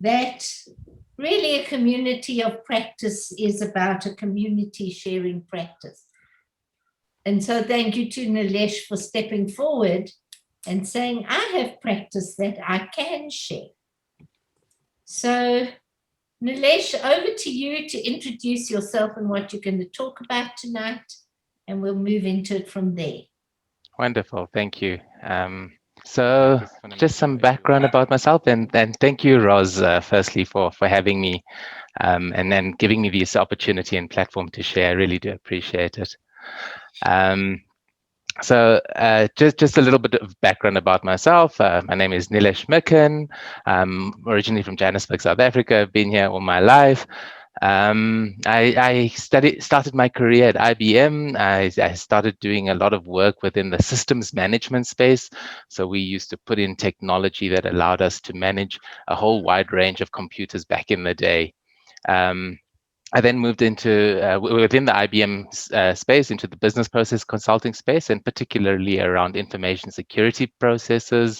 that really a community of practice is about a community sharing practice. And so thank you to Nilesh for stepping forward and saying, I have practice that I can share. So Nilesh, over to you to introduce yourself and what you're going to talk about tonight, and we'll move into it from there. Wonderful, thank you. So just some background about myself, and thank you, Roz, firstly for having me, and then giving me this opportunity and platform to share. I really do appreciate it. Just a little bit of background about myself. My name is Nilesh Mikken. I'm originally from Johannesburg, South Africa. I've been here all my life. I started my career at IBM. I started doing a lot of work within the systems management space. So we used to put in technology that allowed us to manage a whole wide range of computers back in the day. I then moved into within the IBM space into the business process consulting space, and particularly around information security processes,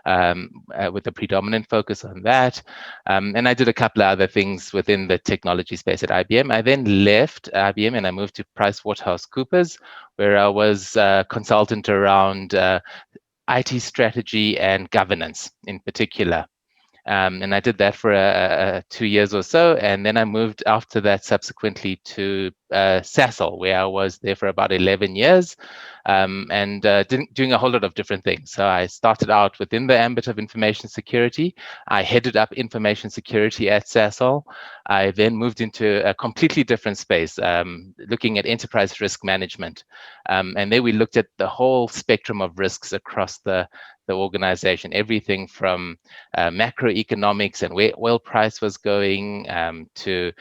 with a predominant focus on that. And I did a couple of other things within the technology space at IBM. I then left IBM and I moved to PricewaterhouseCoopers, where I was a consultant around IT strategy and governance in particular. And I did that for 2 years or so. And then I moved after that subsequently to Sasol, where I was there for about 11 years, and doing a whole lot of different things. So I started out within the ambit of information security. I headed up information security at Sasol. I then moved into a completely different space, looking at enterprise risk management. And there we looked at the whole spectrum of risks across the organization, everything from macroeconomics and where oil price was going, to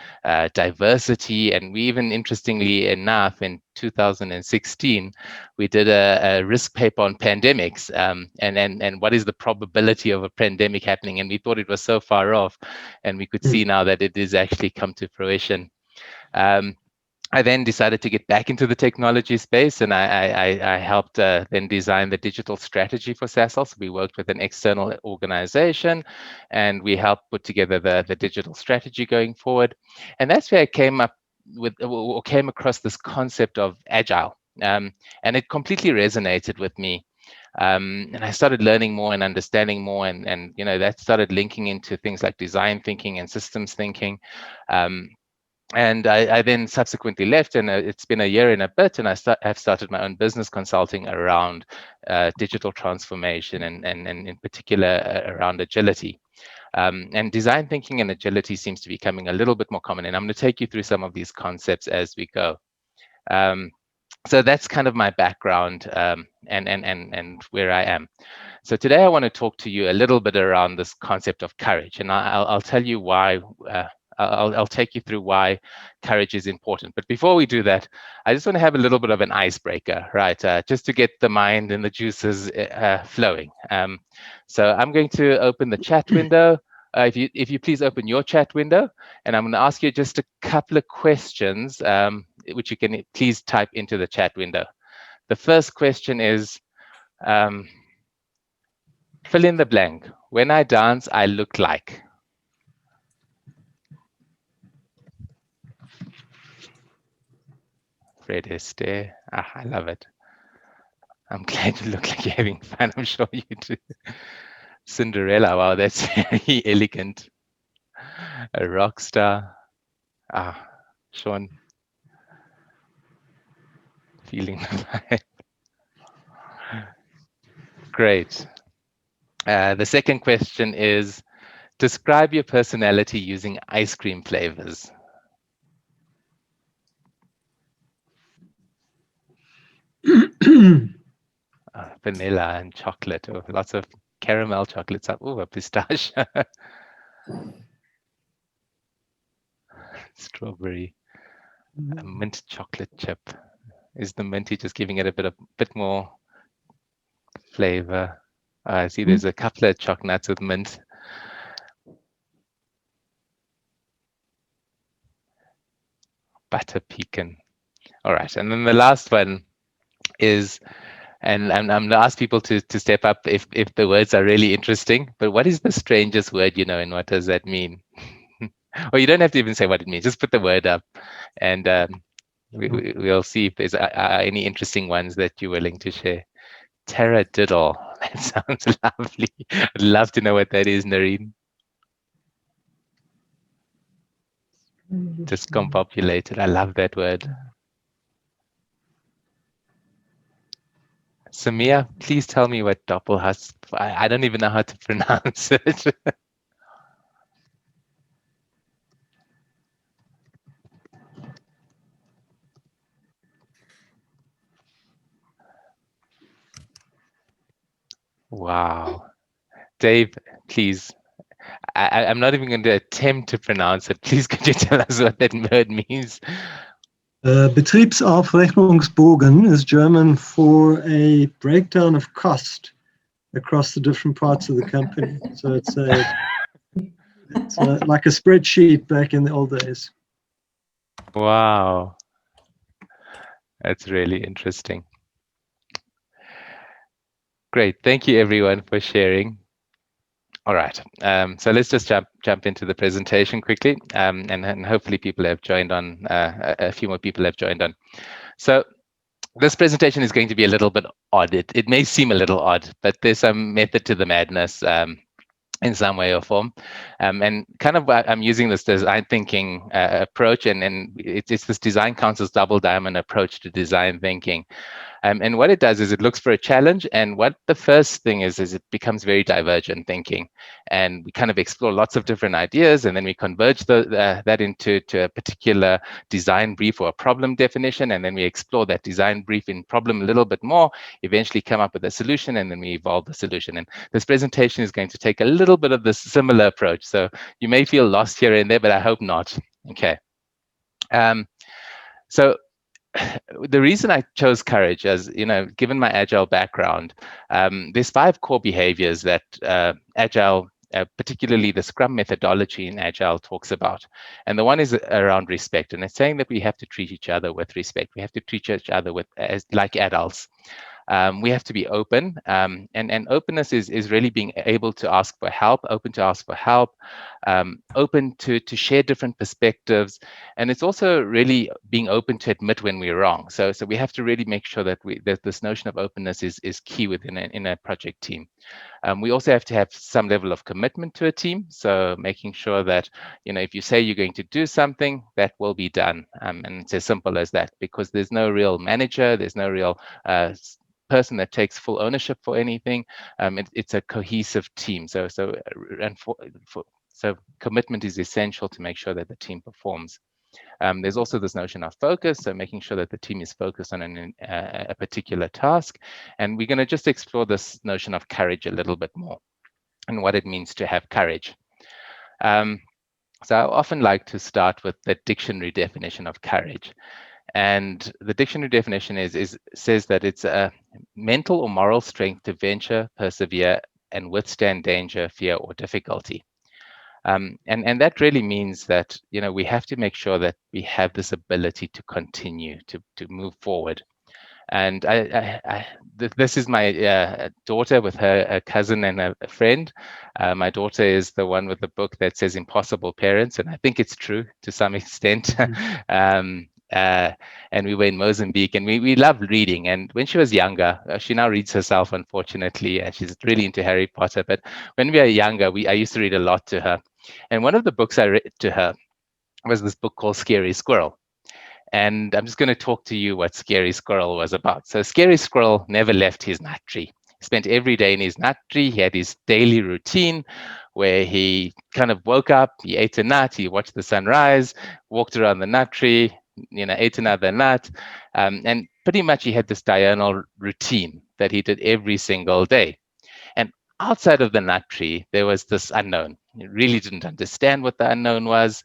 diversity. And we even, interestingly enough, in 2016, we did a risk paper on pandemics, and what is the probability of a pandemic happening. And we thought it was so far off, and we could see now that it is actually come to fruition. I then decided to get back into the technology space, and I helped then design the digital strategy for Sasol. So we worked with an external organization, and we helped put together the digital strategy going forward. And that's where I came up with, or came across this concept of agile, and it completely resonated with me. And I started learning more and understanding more, and that started linking into things like design thinking and systems thinking. And I then subsequently left, and it's been a year and a bit, and have started my own business consulting around digital transformation, and in particular around agility. And design thinking and agility seems to be becoming a little bit more common, and I'm going to take you through some of these concepts as we go. So that's kind of my background, and where I am. So today I want to talk to you a little bit around this concept of courage, and I'll tell you why. I'll take you through why courage is important. But before we do that, I just want to have a little bit of an icebreaker, right? Just to get the mind and the juices flowing. So I'm going to open the chat window. If you please open your chat window, and I'm going to ask you just a couple of questions, which you can please type into the chat window. The first question is, fill in the blank. When I dance, I look like. Fred Astaire. I love it. I'm glad you look like you're having fun. I'm sure you do. Cinderella. Wow, that's very elegant. A rock star. Sean. Feeling the vibe. Great. The second question is, describe your personality using ice cream flavors. Vanilla and chocolate, or lots of caramel chocolates. Oh, a pistachio. Strawberry. A mint chocolate chip. Is the minty just giving it a bit more flavor? I see there's a couple of choc nuts with mint. Butter pecan. All right, and then the last one is, And I'm going to ask people to step up if the words are really interesting. But what is the strangest word you know, and what does that mean? Or you don't have to even say what it means. Just put the word up, and we'll see if there's any interesting ones that you're willing to share. Taradiddle. That sounds lovely. I'd love to know what that is, Nareen. Discombobulated. I love that word. Samia, please tell me what doppelhast. I don't even know how to pronounce it. Wow. Dave, please. I'm not even going to attempt to pronounce it. Please, could you tell us what that word means? Betriebsaufrechnungsbogen is German for a breakdown of cost across the different parts of the company. So it's like a spreadsheet back in the old days. Wow. That's really interesting. Great. Thank you, everyone, for sharing. All right. So let's just jump into the presentation quickly, and hopefully people have joined on. A few more people have joined on. So this presentation is going to be a little bit odd. It may seem a little odd, but there's some method to the madness. In some way or form, and kind of I'm using this design thinking approach, and it's this design council's double diamond approach to design thinking. And what it does is it looks for a challenge, and what the first thing is it becomes very divergent thinking, and we kind of explore lots of different ideas, and then we converge that into a particular design brief or a problem definition, and then we explore that design brief in problem a little bit more, eventually come up with a solution, and then we evolve the solution. And this presentation is going to take a little bit of this similar approach, so you may feel lost here and there, but I hope not. Okay. So the reason I chose courage, as you know, given my agile background, there's 5 core behaviors that agile, particularly the Scrum methodology in agile, talks about. And the one is around respect, and it's saying that we have to treat each other with respect. We have to treat each other as like adults. We have to be open, and openness is really being able to ask for help, open to ask for help, open to share different perspectives, and it's also really being open to admit when we're wrong. So we have to really make sure that this notion of openness is key within a project team. We also have to have some level of commitment to a team. So making sure that, you know, if you say you're going to do something, that will be done. And it's as simple as that, because there's no real manager, there's no real person that takes full ownership for anything. It's a cohesive team. So commitment is essential to make sure that the team performs. There's also this notion of focus, so making sure that the team is focused on a particular task. And we're going to just explore this notion of courage a little bit more and what it means to have courage. So I often like to start with the dictionary definition of courage. And the dictionary definition says that it's a mental or moral strength to venture, persevere, and withstand danger, fear, or difficulty. And that really means that, you know, we have to make sure that we have this ability to continue to move forward. And this is my daughter with her cousin and a friend. My daughter is the one with the book that says Impossible Parents, and I think it's true to some extent. And we were in Mozambique, and we love reading. And when she was younger, she now reads herself, unfortunately, and she's really into Harry Potter. But when we were younger, I used to read a lot to her. And one of the books I read to her was this book called Scary Squirrel. And I'm just going to talk to you what Scary Squirrel was about. So Scary Squirrel never left his nut tree. He spent every day in his nut tree. He had his daily routine where he kind of woke up, he ate a nut, he watched the sunrise, walked around the nut tree, you know, ate another nut. And pretty much he had this diurnal routine that he did every single day. And outside of the nut tree, there was this unknown. He really didn't understand what the unknown was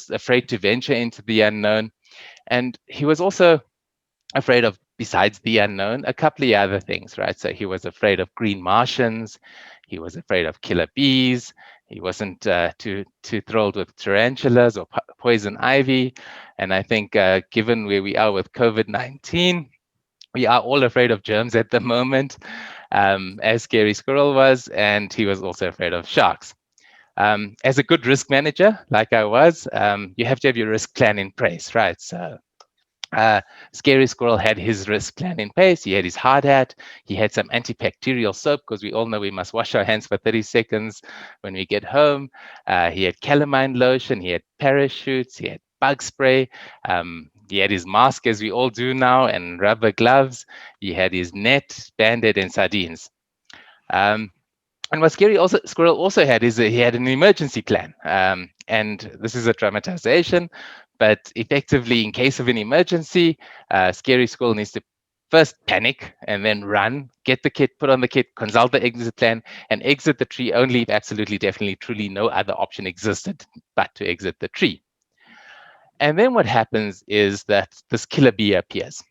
afraid to venture into the unknown. And he was also afraid of, besides the unknown, a couple of other things, right? So he was afraid of green Martians. He was afraid of killer bees. He wasn't too thrilled with tarantulas or poison ivy. And I think given where we are with COVID-19, We are all afraid of germs at the moment, as Scary Squirrel was, and he was also afraid of sharks. As a good risk manager, like I was, you have to have your risk plan in place, right? So Scary Squirrel had his risk plan in place. He had his hard hat. He had some antibacterial soap because we all know we must wash our hands for 30 seconds when we get home. He had calamine lotion. He had parachutes. He had bug spray. He had his mask, as we all do now, and rubber gloves. He had his net, bandit, and sardines. And what Squirrel also had is that he had an emergency plan. And this is a dramatization, but effectively, in case of an emergency, Scary Squirrel needs to first panic and then run, get the kit, put on the kit, consult the exit plan, and exit the tree only if absolutely, definitely, truly no other option existed but to exit the tree. And then what happens is that this killer bee appears,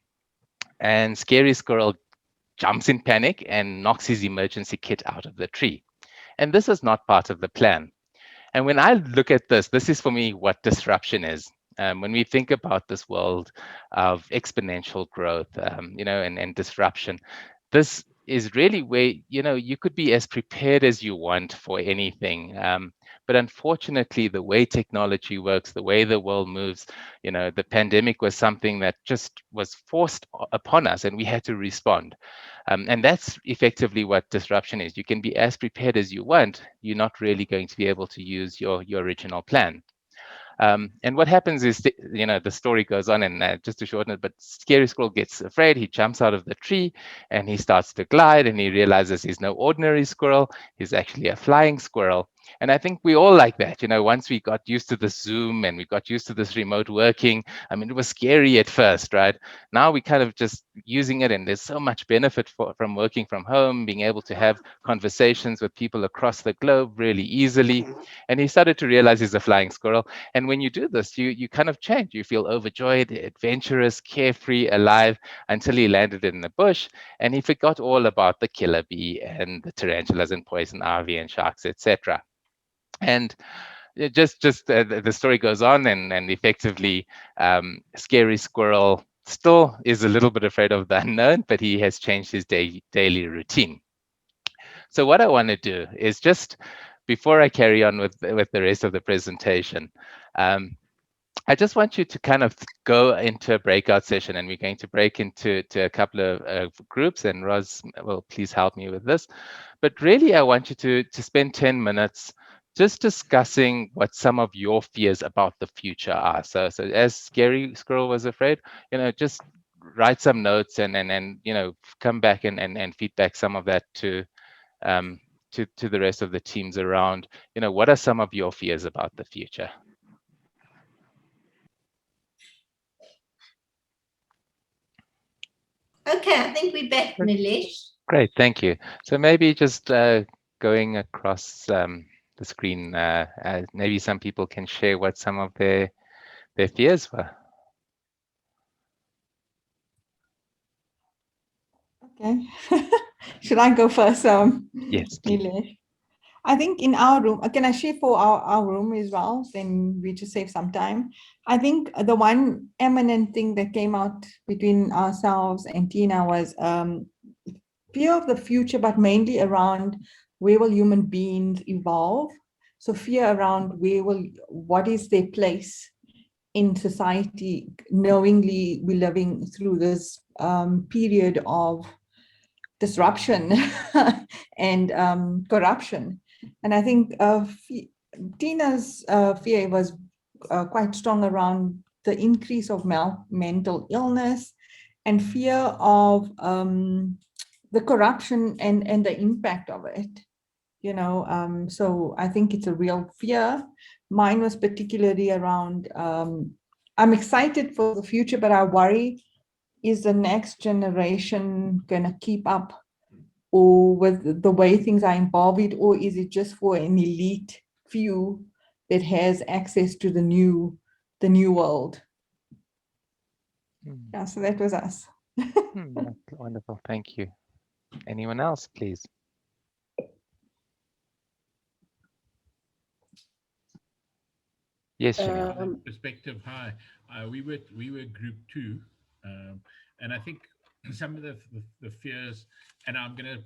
and Scary Squirrel jumps in panic and knocks his emergency kit out of the tree. And this is not part of the plan. And when I look at this is for me what disruption is. When we think about this world of exponential growth, and disruption, this is really where, you could be as prepared as you want for anything. But unfortunately, the way technology works, the way the world moves, the pandemic was something that just was forced upon us and we had to respond. And that's effectively what disruption is. You can be as prepared as you want. You're not really going to be able to use your original plan. And what happens is, the story goes on, and just to shorten it, but Scary Squirrel gets afraid. He jumps out of the tree and he starts to glide, and he realizes he's no ordinary squirrel. He's actually a flying squirrel. And I think we all like that. Once we got used to this Zoom and we got used to this remote working, I mean, it was scary at first, right? Now we kind of just using it, and there's so much benefit from working from home, being able to have conversations with people across the globe really easily. And he started to realize he's a flying squirrel. And when you do this, you kind of change. You feel overjoyed, adventurous, carefree, alive, until he landed in the bush and he forgot all about the killer bee and the tarantulas and poison ivy and sharks, etc. And the story goes on, and effectively, Scary Squirrel still is a little bit afraid of the unknown, but he has changed his daily routine. So what I want to do is, just before I carry on with the rest of the presentation, I just want you to kind of go into a breakout session, and we're going to break into a couple of groups, and Roz will please help me with this. But really, I want you to spend 10 minutes just discussing what some of your fears about the future are. So as Scary Squirrel was afraid, just write some notes and come back and feedback some of that to the rest of the teams around, what are some of your fears about the future? Okay, I think we're back, Nilesh. Great, thank you. So maybe just going across the screen, maybe some people can share what some of their fears were. Okay. Should I go first? Yes, please. Nilesh? I think in our room, can I share for our room as well? Then we just save some time. I think the one eminent thing that came out between ourselves and Tina was fear of the future, but mainly around where will human beings evolve? So fear around what is their place in society, knowingly we're living through this period of disruption and corruption. And I think Tina's fear was quite strong around the increase of mental illness and fear of the corruption and the impact of it. So I think it's a real fear. Mine was particularly around, I'm excited for the future, but I worry, is the next generation going to keep up or with the way things are evolving, or is it just for an elite few that has access to the new world? Yeah, so that was us. That's wonderful, thank you. Anyone else, please? Yes, Perspective. Hi, we were group 2, and I think some of the fears, and I'm going to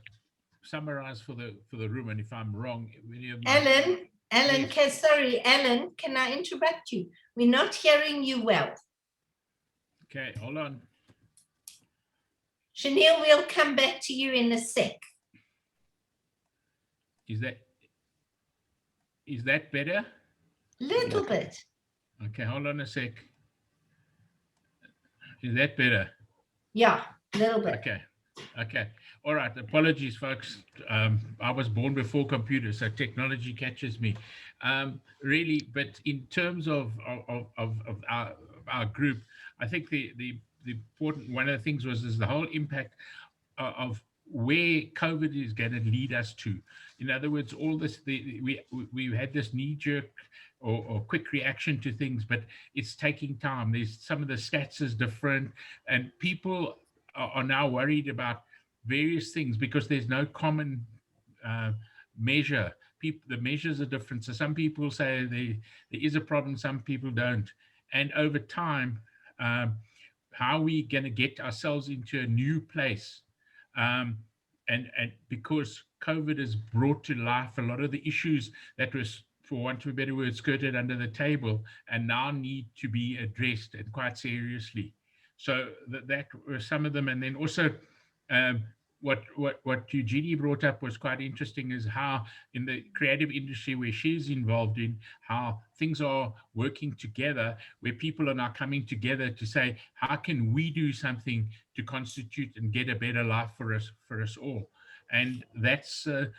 summarize for the room. And if I'm wrong, any of my Alan, Yes. sorry, Alan, can I interrupt you? We're not hearing you well. Okay, hold on. Chanel, we'll come back to you in a sec. Is that better? Little bit. Okay, hold on a sec. Is that better? Yeah, a little bit. Okay. All right. Apologies, folks. I was born before computers, so technology catches me. Really, but in terms of our group, I think the important one of the things is the whole impact of where COVID is going to lead us to. In other words, all this we had this knee jerk or quick reaction to things, but it's taking time. There's some of the stats is different, and people are now worried about various things because there's no common measure. The measures are different. So some people say there is a problem, some people don't. And over time, how are we going to get ourselves into a new place? And because COVID has brought to life a lot of the issues that was, for want of a better word, skirted under the table and now need to be addressed and quite seriously. So that were some of them. And then also what Eugenie brought up was quite interesting, is how in the creative industry where she's involved in, how things are working together, where people are now coming together to say, how can we do something to constitute and get a better life for us all? And that's the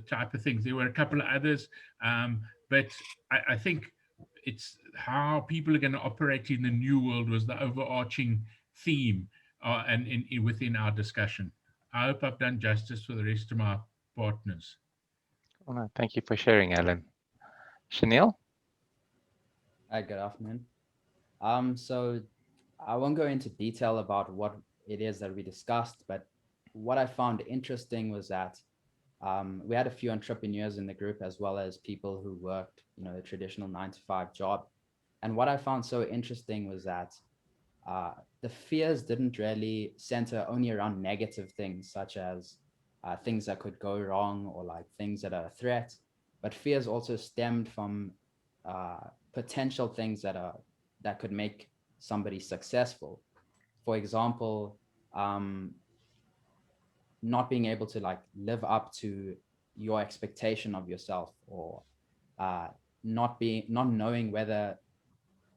type of things. There were a couple of others, but I think it's how people are going to operate in the new world was the overarching theme and within our discussion. I hope I've done justice for the rest of my partners. Well, no, thank you for sharing, Alan. Chanel? Hi, good afternoon. So I won't go into detail about what it is that we discussed, but what I found interesting was that we had a few entrepreneurs in the group, as well as people who worked, the traditional 9-to-5 job. And what I found so interesting was that the fears didn't really center only around negative things, such as things that could go wrong or like things that are a threat, but fears also stemmed from potential things that could make somebody successful. For example, not being able to like live up to your expectation of yourself, or not knowing whether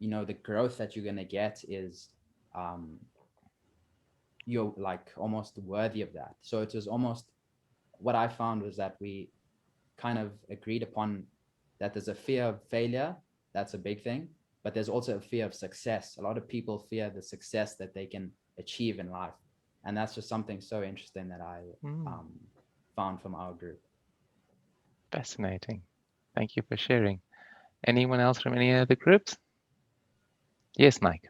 the growth that you're going to get is you're like almost worthy of that. So it was almost, what I found was that we kind of agreed upon that there's a fear of failure. That's a big thing, but there's also a fear of success. A lot of people fear the success that they can achieve in life. And that's just something so interesting that I found from our group. Fascinating. Thank you for sharing. Anyone else from any other groups? Yes, Mike.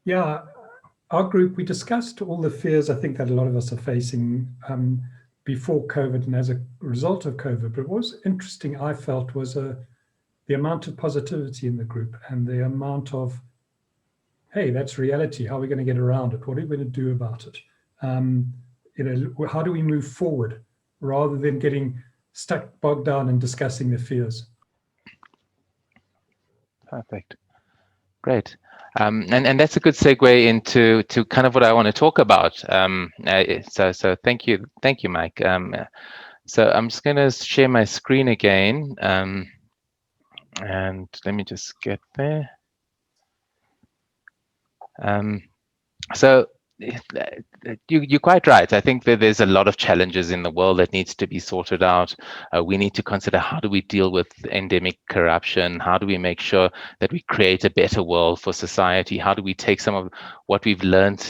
Yeah, our group, we discussed all the fears I think that a lot of us are facing before COVID and as a result of COVID. But what was interesting, I felt, was the amount of positivity in the group and the amount of, hey, that's reality. How are we going to get around it? What are we going to do about it? How do we move forward rather than getting stuck, bogged down and discussing the fears? Perfect. Great. And that's a good segue into kind of what I want to talk about. So thank you, Mike. So I'm just going to share my screen again, and let me just get there. So you're quite right. I think that there's a lot of challenges in the world that needs to be sorted out. We need to consider, how do we deal with endemic corruption? How do we make sure that we create a better world for society? How do we take some of what we've learned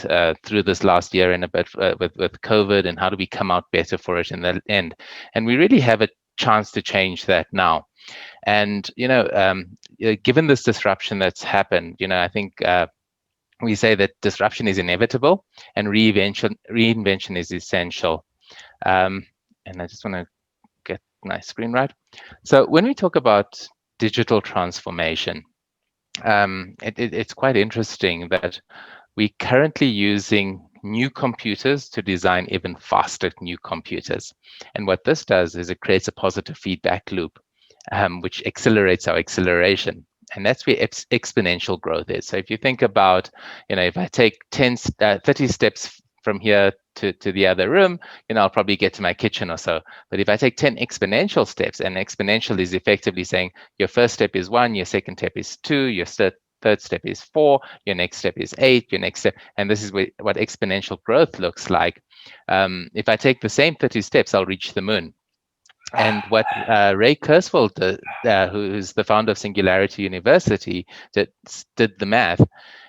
through this last year and a bit with COVID, and how do we come out better for it in the end? And we really have a chance to change that now. And given this disruption that's happened, I think we say that disruption is inevitable and reinvention is essential. And I just want to get my screen right. So when we talk about digital transformation, it's quite interesting that we're currently using new computers to design even faster new computers. And what this does is it creates a positive feedback loop, which accelerates our acceleration. And that's where exponential growth is. So if you think about, if I take 30 steps from here to the other room, I'll probably get to my kitchen or so. But if I take 10 exponential steps, and exponential is effectively saying your first step is 1, your second step is 2, your third step is 4, your next step is 8, your next step, and this is what exponential growth looks like. If I take the same 30 steps, I'll reach the moon. And what Ray Kurzweil, who's the founder of Singularity University, did the math,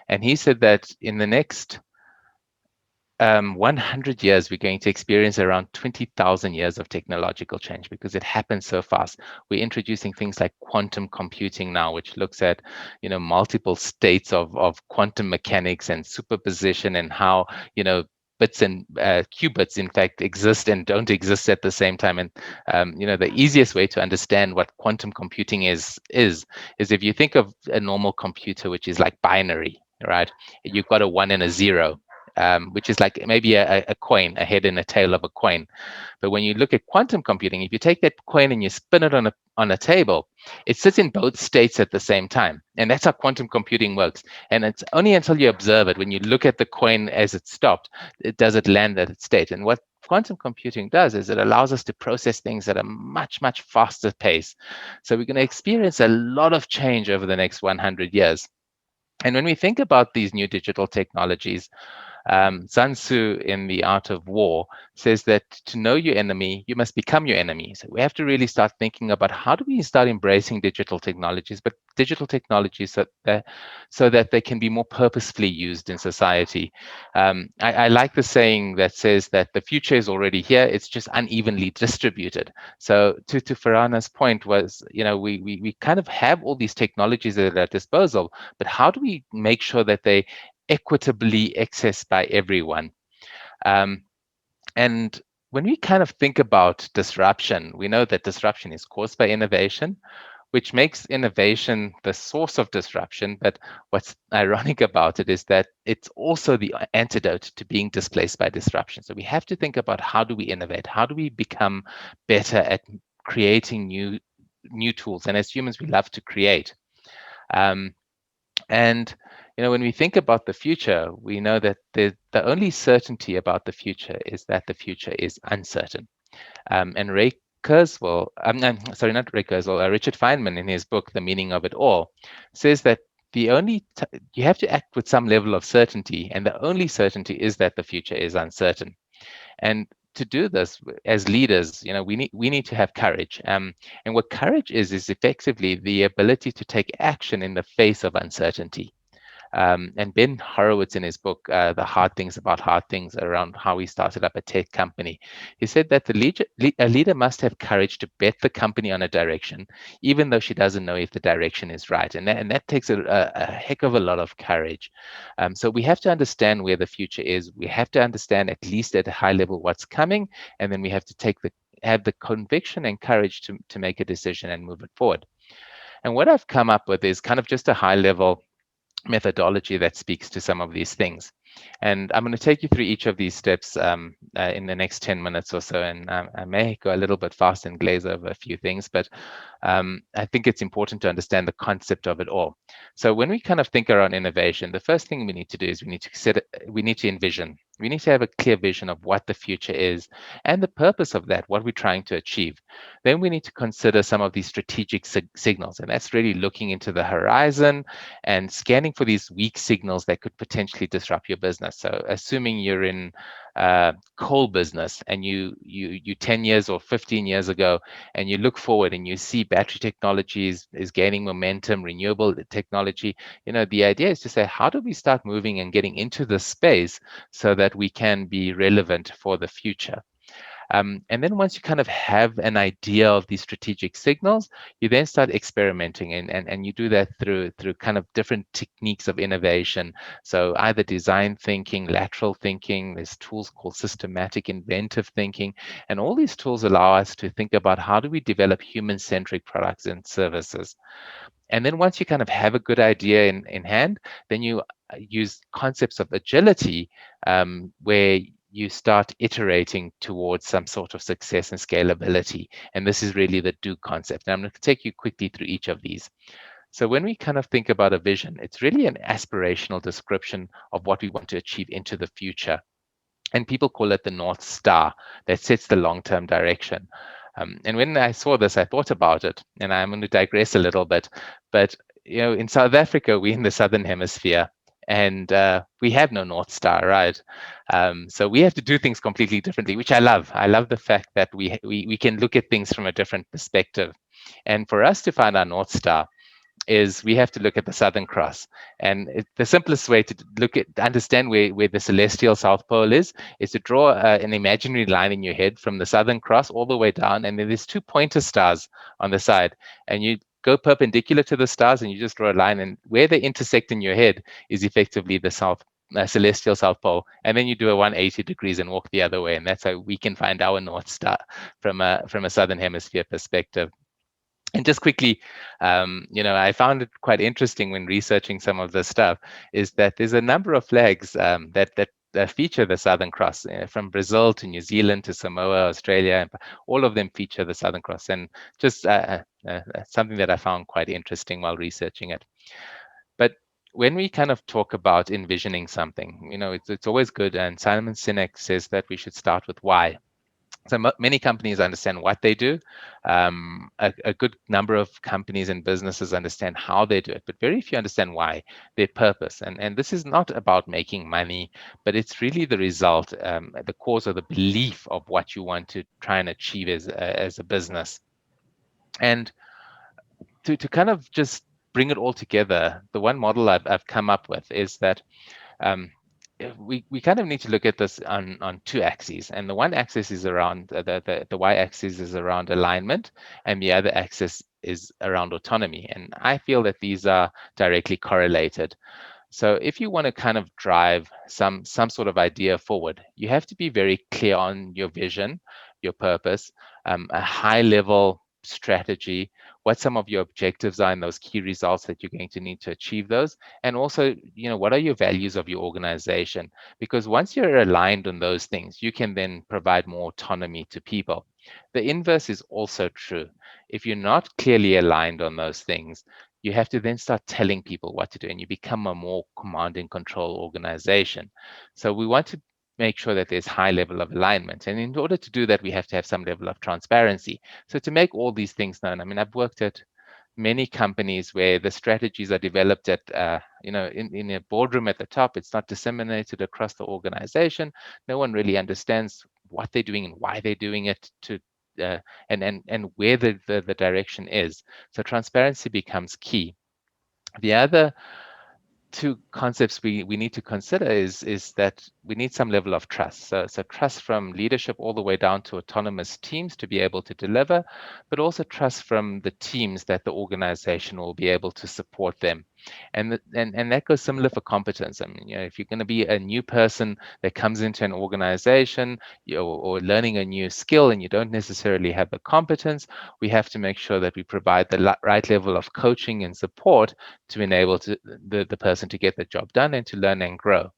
and he said that in the next 100 years, we're going to experience around 20,000 years of technological change because it happens so fast. We're introducing things like quantum computing now, which looks at, multiple states of quantum mechanics and superposition and how, bits and qubits, in fact, exist and don't exist at the same time. And, the easiest way to understand what quantum computing is if you think of a normal computer, which is like binary, right? You've got a 1 and a 0. Which is like maybe a coin, a head and a tail of a coin. But when you look at quantum computing, if you take that coin and you spin it on a table, it sits in both states at the same time. And that's how quantum computing works. And it's only until you observe it, when you look at the coin as it stopped, does it land at its state. And what quantum computing does is it allows us to process things at a much, much faster pace. So we're going to experience a lot of change over the next 100 years. And when we think about these new digital technologies, Sun Tzu in The Art of War says that to know your enemy, you must become your enemy. So we have to really start thinking about how do we start embracing digital technologies, but digital technologies so that they can be more purposefully used in society. I like the saying that says that the future is already here, it's just unevenly distributed. So to Farhana's point was, we kind of have all these technologies at our disposal, but how do we make sure that they equitably accessed by everyone? And when we kind of think about disruption, we know that disruption is caused by innovation, which makes innovation the source of disruption. But what's ironic about it is that it's also the antidote to being displaced by disruption. So we have to think about how do we innovate? How do we become better at creating new tools? And as humans, we love to create. And when we think about the future, we know that the only certainty about the future is that the future is uncertain. And Ray Kurzweil, not Ray Kurzweil, Richard Feynman in his book, The Meaning of It All, says that you have to act with some level of certainty, and the only certainty is that the future is uncertain. And to do this as leaders, we need to have courage. And what courage is effectively the ability to take action in the face of uncertainty. And Ben Horowitz, in his book, The Hard Things About Hard Things, around how he started up a tech company, he said that a leader must have courage to bet the company on a direction, even though she doesn't know if the direction is right. And that takes a heck of a lot of courage. So we have to understand where the future is. We have to understand, at least at a high level, what's coming. And then we have to have the conviction and courage to make a decision and move it forward. And what I've come up with is kind of just a high level methodology that speaks to some of these things. And I'm going to take you through each of these steps in the next 10 minutes or so. And I may go a little bit fast and glaze over a few things, but I think it's important to understand the concept of it all. So when we kind of think around innovation, the first thing we need to do is we need to envision. We need to have a clear vision of what the future is and the purpose of that, what we're trying to achieve. Then we need to consider some of these strategic signals, and that's really looking into the horizon and scanning for these weak signals that could potentially disrupt your business. So assuming you're in coal business and you 10 years or 15 years ago, and you look forward and you see battery technology is gaining momentum, renewable technology, the idea is to say, how do we start moving and getting into the space so that we can be relevant for the future? And then once you kind of have an idea of these strategic signals, you then start experimenting, and you do that through kind of different techniques of innovation. So either design thinking, lateral thinking, there's tools called systematic inventive thinking, and all these tools allow us to think about how do we develop human-centric products and services. And then once you kind of have a good idea in hand, then you use concepts of agility, where you start iterating towards some sort of success and scalability. And this is really the do concept. And I'm going to take you quickly through each of these. So when we kind of think about a vision, it's really an aspirational description of what we want to achieve into the future. And people call it the North Star that sets the long-term direction. And when I saw this, I thought about it, and I'm going to digress a little bit. But in South Africa, we're in the Southern Hemisphere, and we have no North Star, right? So we have to do things completely differently, which I love. I love the fact that we can look at things from a different perspective. And for us to find our North Star, is we have to look at the Southern Cross. And the simplest way to understand where the celestial South Pole is to draw an imaginary line in your head from the Southern Cross all the way down. And then there's 2 pointer stars on the side. And you go perpendicular to the stars and you just draw a line. And where they intersect in your head is effectively the celestial South Pole. And then you do a 180 degrees and walk the other way. And that's how we can find our North Star from a Southern Hemisphere perspective. And just quickly, I found it quite interesting when researching some of this stuff, is that there's a number of flags that feature the Southern Cross, from Brazil to New Zealand to Samoa, Australia, and all of them feature the Southern Cross. And just something that I found quite interesting while researching it. But when we kind of talk about envisioning something, it's always good. And Simon Sinek says that we should start with why. So many companies understand what they do. A good number of companies and businesses understand how they do it, but very few understand why, their purpose. And this is not about making money, but it's really the result, the cause or the belief of what you want to try and achieve as a business. And to kind of just bring it all together, the one model I've come up with is that we kind of need to look at this on 2 axes, and the one axis is around the y-axis is around alignment, and the other axis is around autonomy. And I feel that these are directly correlated. So if you want to kind of drive some sort of idea forward, you have to be very clear on your vision, your purpose, a high level strategy, what some of your objectives are and those key results that you're going to need to achieve those. And also, what are your values of your organization? Because once you're aligned on those things, you can then provide more autonomy to people. The inverse is also true. If you're not clearly aligned on those things, you have to then start telling people what to do, and you become a more command and control organization. So we want to make sure that there's high level of alignment. And in order to do that, we have to have some level of transparency. So to make all these things known, I mean, I've worked at many companies where the strategies are developed at, in a boardroom at the top. It's not disseminated across the organization. No one really understands what they're doing and why they're doing it, and where the direction is. So transparency becomes key. The other 2 concepts we need to consider is that we need some level of trust. So trust from leadership all the way down to autonomous teams to be able to deliver, but also trust from the teams that the organization will be able to support them. And that goes similar for competence. I mean, if you're going to be a new person that comes into an organization, or learning a new skill, and you don't necessarily have the competence, we have to make sure that we provide the right level of coaching and support to enable the person to get the job done and to learn and grow.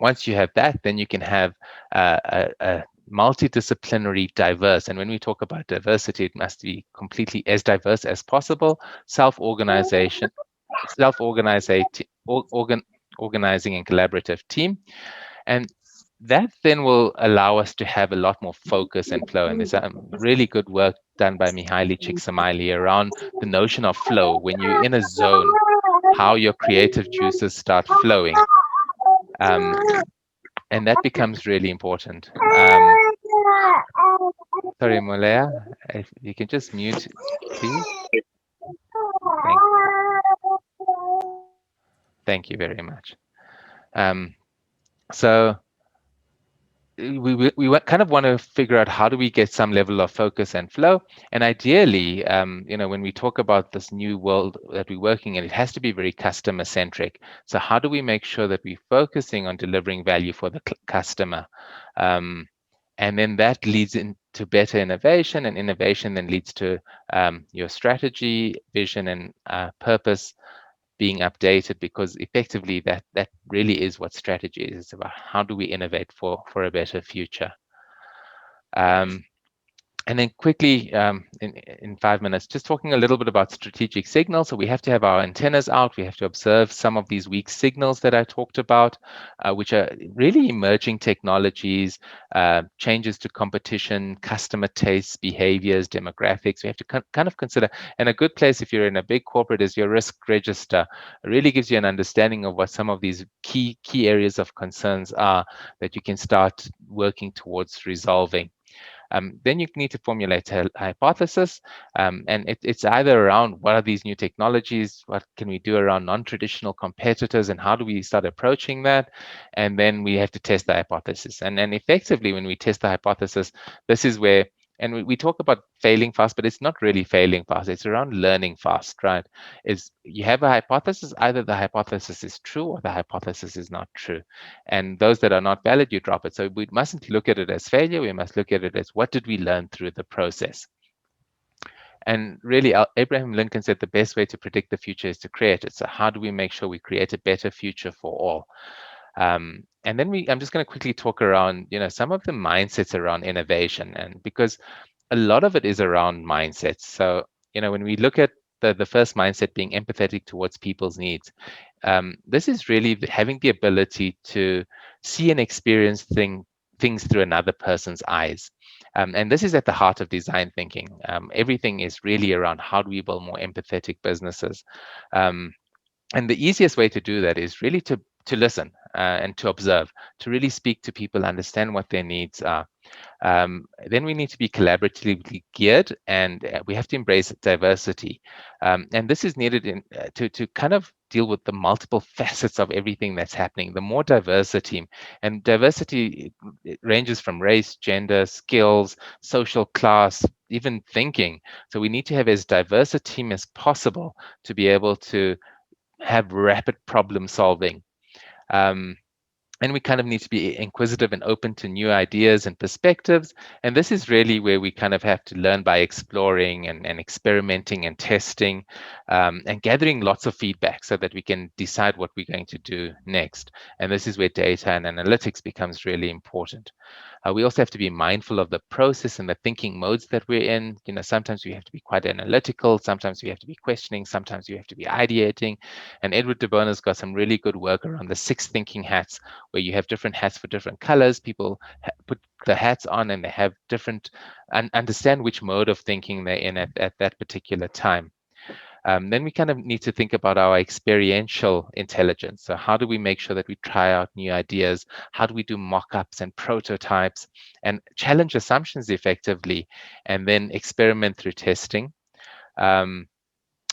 Once you have that, then you can have a multidisciplinary, diverse. And when we talk about diversity, it must be completely as diverse as possible, organizing and collaborative team. And that then will allow us to have a lot more focus and flow. And there's really good work done by Mihaly Csikszentmihalyi around the notion of flow. When you're in a zone, how your creative juices start flowing. And that becomes really important. Sorry, Molea, if you can just mute, please. Thank you very much. So we kind of want to figure out, how do we get some level of focus and flow? And ideally, when we talk about this new world that we're working in, it has to be very customer centric. So how do we make sure that we're focusing on delivering value for the customer? And then that leads into better innovation, and innovation then leads to your strategy, vision, and purpose being updated, because effectively that really is what strategy is. It's about how do we innovate for a better future. And then quickly, in 5 minutes, just talking a little bit about strategic signals. So we have to have our antennas out. We have to observe some of these weak signals that I talked about, which are really emerging technologies, changes to competition, customer tastes, behaviors, demographics. We have to kind of consider, and a good place if you're in a big corporate is your risk register. It really gives you an understanding of what some of these key areas of concerns are that you can start working towards resolving. Then you need to formulate a hypothesis, and it's either around what are these new technologies, what can we do around non-traditional competitors, and how do we start approaching that? And then we have to test the hypothesis. And effectively, when we test the hypothesis, this is where, and we talk about failing fast, but it's not really failing fast. It's around learning fast, right? Is you have a hypothesis, either the hypothesis is true or the hypothesis is not true. And those that are not valid, you drop it. So we mustn't look at it as failure. We must look at it as what did we learn through the process? And really, Abraham Lincoln said the best way to predict the future is to create it. So how do we make sure we create a better future for all? And then I'm just going to quickly talk around, some of the mindsets around innovation, and because a lot of it is around mindsets. So, when we look at the first mindset being empathetic towards people's needs, this is really having the ability to see and experience things through another person's eyes. And this is at the heart of design thinking. Everything is really around how do we build more empathetic businesses. And the easiest way to do that is really to listen and to observe, to really speak to people, understand what their needs are. Then we need to be collaboratively geared, and we have to embrace diversity. And this is needed to kind of deal with the multiple facets of everything that's happening. The more diversity, and diversity it ranges from race, gender, skills, social class, even thinking. So we need to have as diverse a team as possible to be able to have rapid problem solving. And we kind of need to be inquisitive and open to new ideas and perspectives. And this is really where we kind of have to learn by exploring and experimenting and testing, and gathering lots of feedback so that we can decide what we're going to do next. And this is where data and analytics becomes really important. We also have to be mindful of the process and the thinking modes that we're in. Sometimes we have to be quite analytical, sometimes we have to be questioning, sometimes we have to be ideating. And Edward de Bono's got some really good work around the 6 thinking hats, where you have different hats for different colors. People put the hats on and they have different, and understand which mode of thinking they're in at that particular time. Then we kind of need to think about our experiential intelligence. So how do we make sure that we try out new ideas? How do we do mock-ups and prototypes and challenge assumptions effectively, and then experiment through testing?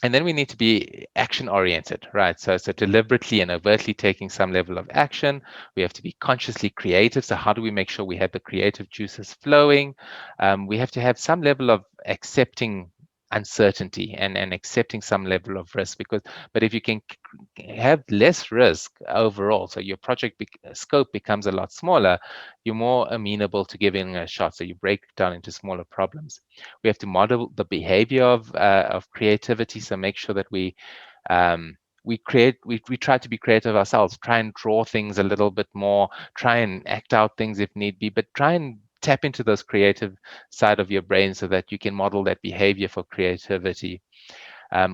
And then we need to be action-oriented, right? So deliberately and overtly taking some level of action. We have to be consciously creative. So how do we make sure we have the creative juices flowing? We have to have some level of accepting uncertainty and accepting some level of risk, but if you can have less risk overall, so your project scope becomes a lot smaller, you're more amenable to giving a shot. So you break it down into smaller problems. We have to model the behavior of creativity. So make sure that we try to be creative ourselves, try and draw things a little bit more, try and act out things if need be, but try and tap into those creative side of your brain so that you can model that behavior for creativity.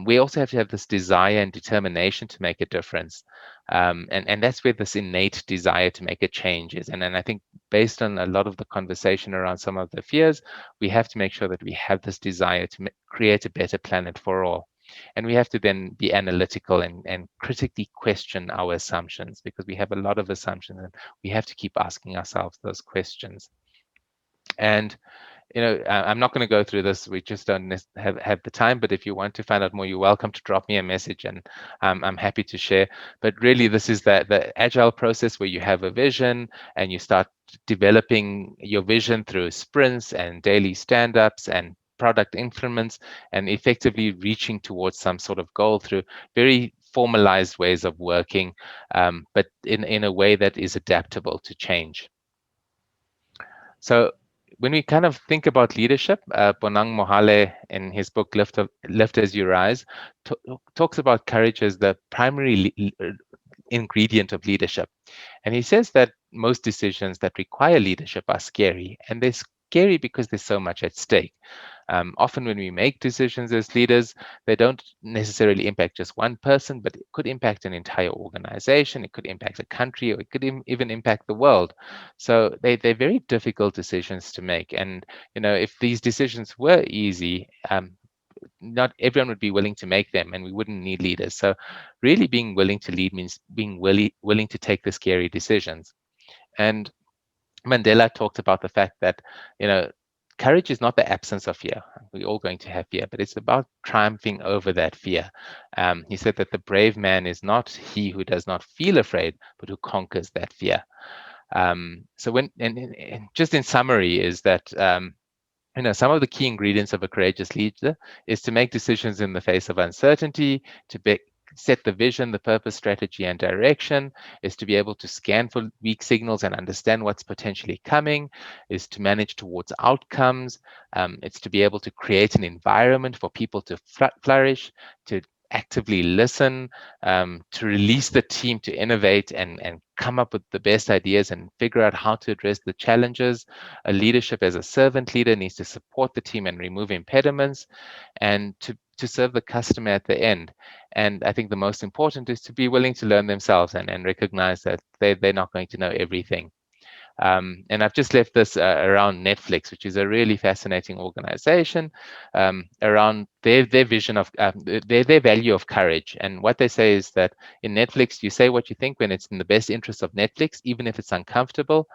We also have to have this desire and determination to make a difference. And that's where this innate desire to make a change is. And I think based on a lot of the conversation around some of the fears, we have to make sure that we have this desire to create a better planet for all. And we have to then be analytical and critically question our assumptions, because we have a lot of assumptions and we have to keep asking ourselves those questions. And I'm not going to go through this. We just don't have the time. But if you want to find out more, you're welcome to drop me a message, and I'm happy to share. But really, this is the agile process where you have a vision and you start developing your vision through sprints and daily stand-ups and product increments, and effectively reaching towards some sort of goal through very formalized ways of working, but in a way that is adaptable to change. So when we kind of think about leadership, Bonang Mohale in his book Lift as You Rise talks about courage as the primary ingredient of leadership. And he says that most decisions that require leadership are scary, and they're scary because there's so much at stake. Often when we make decisions as leaders, they don't necessarily impact just one person, but it could impact an entire organization, it could impact a country, or it could even impact the world. So they're very difficult decisions to make. And if these decisions were easy, not everyone would be willing to make them, and we wouldn't need leaders. So really being willing to lead means being willing to take the scary decisions. And Mandela talked about the fact that, courage is not the absence of fear. We're all going to have fear, but it's about triumphing over that fear. He said that the brave man is not he who does not feel afraid, but who conquers that fear. So when, and just in summary, is that some of the key ingredients of a courageous leader is to make decisions in the face of uncertainty, to set the vision, the purpose, strategy, and direction, is to be able to scan for weak signals and understand what's potentially coming, is to manage towards outcomes. It's to be able to create an environment for people to flourish, to actively listen, to release the team to innovate and come up with the best ideas and figure out how to address the challenges. A leadership as a servant leader needs to support the team and remove impediments, and to serve the customer at the end. And I think the most important is to be willing to learn themselves and recognize that they're not going to know everything. And I've just left this around Netflix, which is a really fascinating organization, around their vision of their value of courage. And what they say is that in Netflix, you say what you think when it's in the best interest of Netflix, even if it's uncomfortable.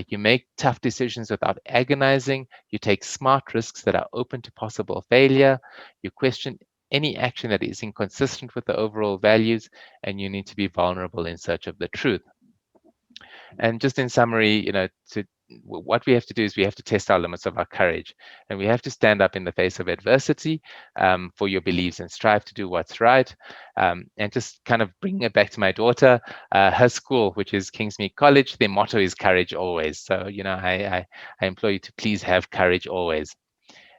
You make tough decisions without agonizing. You take smart risks that are open to possible failure. You question any action that is inconsistent with the overall values, and you need to be vulnerable in search of the truth. And just in summary, what we have to do is we have to test our limits of our courage, and we have to stand up in the face of adversity for your beliefs and strive to do what's right. And just kind of bringing it back to my daughter, her school, which is Kingsmead College, their motto is courage always. So, I implore you to please have courage always.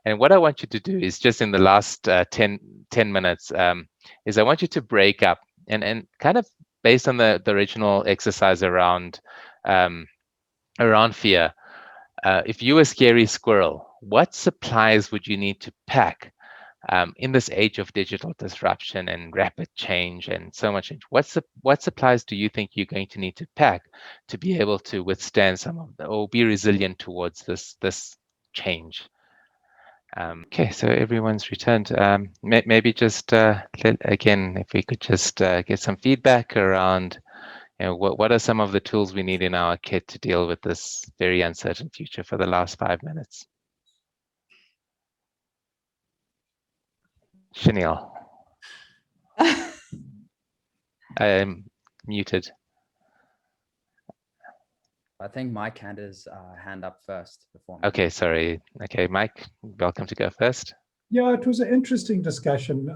And what I want you to do is just in the last 10 minutes, is I want you to break up and kind of based on the original exercise around fear. If you were a scary squirrel, what supplies would you need to pack in this age of digital disruption and rapid change and so much change? What supplies do you think you're going to need to pack to be able to withstand some of or be resilient towards this change? Okay, so everyone's returned. Maybe just again, if we could just get some feedback around, what are some of the tools we need in our kit to deal with this very uncertain future for the last 5 minutes. Chanel, I am muted. I think Mike had his hand up first before me. Okay, sorry. Okay, Mike, welcome to go first. Yeah, it was an interesting discussion,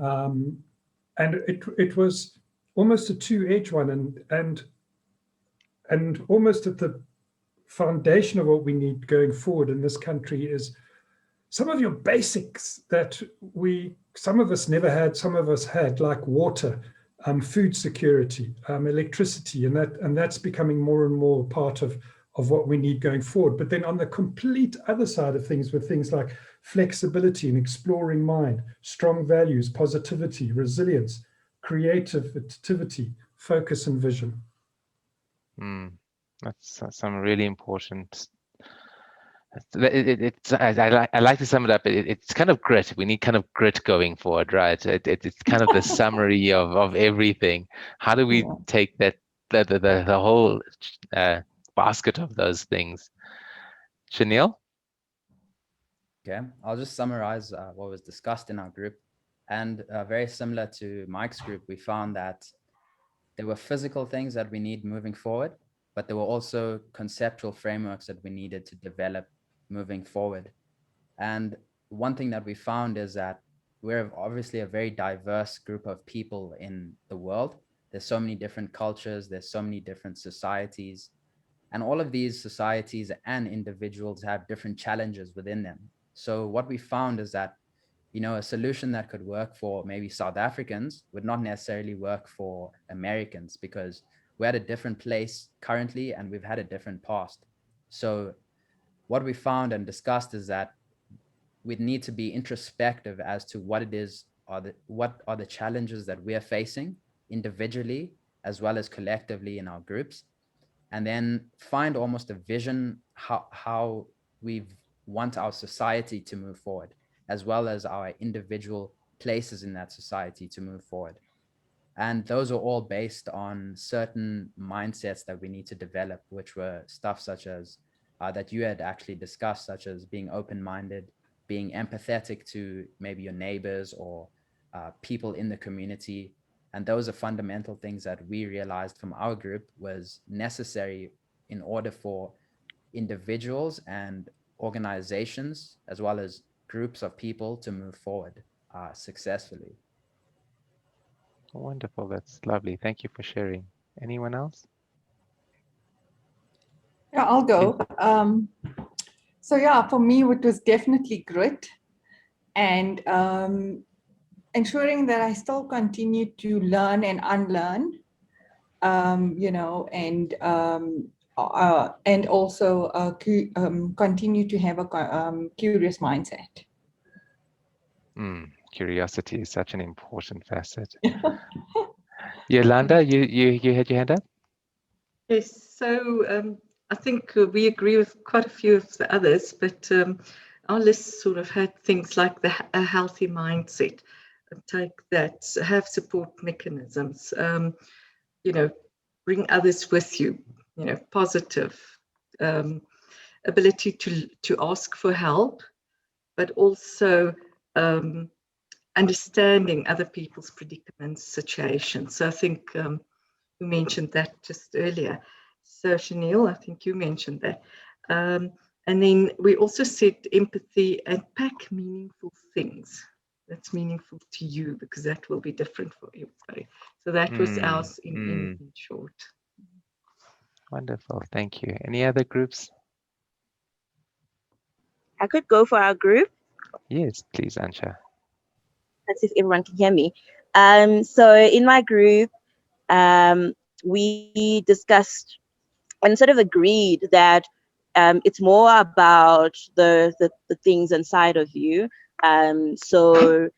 and it was almost a two-edged one, and almost at the foundation of what we need going forward in this country is some of your basics that some of us never had, some of us had, like water, food security, electricity, and that's becoming more and more part of what we need going forward. But then on the complete other side of things, with things like flexibility and exploring mind, strong values, positivity, resilience, creativity, focus, and vision. That's some really important. I like to sum it up. It's kind of grit. We need kind of grit going forward, right? It's kind of the summary of everything. How do we take that the whole basket of those things? Chanel? Okay, I'll just summarize what was discussed in our group. And very similar to Mike's group, we found that there were physical things that we need moving forward, but there were also conceptual frameworks that we needed to develop moving forward. And one thing that we found is that we're obviously a very diverse group of people in the world. There's so many different cultures, there's so many different societies. And all of these societies and individuals have different challenges within them. So what we found is that, you know, a solution that could work for maybe South Africans would not necessarily work for Americans, because we're at a different place currently and we've had a different past. So what we found and discussed is that we'd need to be introspective as to what it is, what are the challenges that we're facing individually as well as collectively in our groups, and then find almost a vision how we want our society to move forward, as well as our individual places in that society to move forward. And those are all based on certain mindsets that we need to develop, which were stuff such as that you had actually discussed, such as being open-minded, being empathetic to maybe your neighbors or people in the community. And those are fundamental things that we realized from our group was necessary in order for individuals and organizations, as well as groups of people, to move forward successfully. Wonderful. That's lovely. Thank you for sharing. Anyone else? Yeah, I'll go. So yeah, for me, it was definitely grit and ensuring that I still continue to learn and unlearn, you know, and also continue to have a curious mindset. Curiosity is such an important facet. Yolanda, you had your hand up? Yes, so I think we agree with quite a few of the others, but our list sort of had things like a healthy mindset, take that, have support mechanisms, you know, bring others with you, you know, positive, ability to ask for help, but also understanding other people's predicaments, situations. So I think you mentioned that just earlier. So Chanel, I think you mentioned that. And then we also said empathy and pack meaningful things that's meaningful to you, because that will be different for everybody. So that was ours in short. Wonderful. Thank you. Any other groups? I could go for our group. Yes, please, Ansha. Let's see if everyone can hear me. So in my group, we discussed and sort of agreed that it's more about the things inside of you. So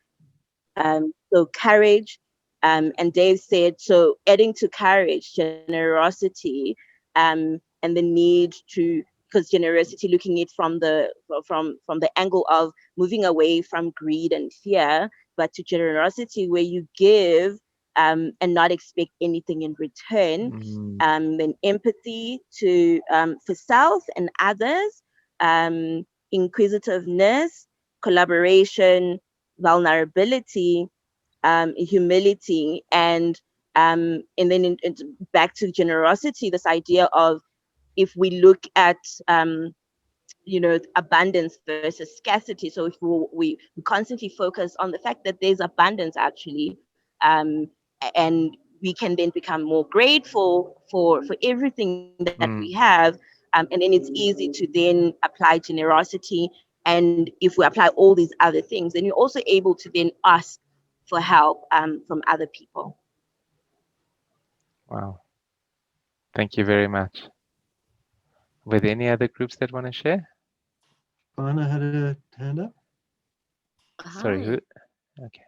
courage, and Dave said, so adding to courage, generosity, and the need to, because generosity, looking at it from the angle of moving away from greed and fear, but to generosity where you give and not expect anything in return. Then empathy to for self and others, inquisitiveness, collaboration, vulnerability, humility, and then back to generosity, this idea of, if we look at abundance versus scarcity. So if we constantly focus on the fact that there's abundance actually, and we can then become more grateful for everything that we have, and then it's easy to then apply generosity. And if we apply all these other things, then you're also able to then ask for help from other people. Wow. Thank you very much. Were there any other groups that want to share? Anna had a hand up. Sorry, who? Okay.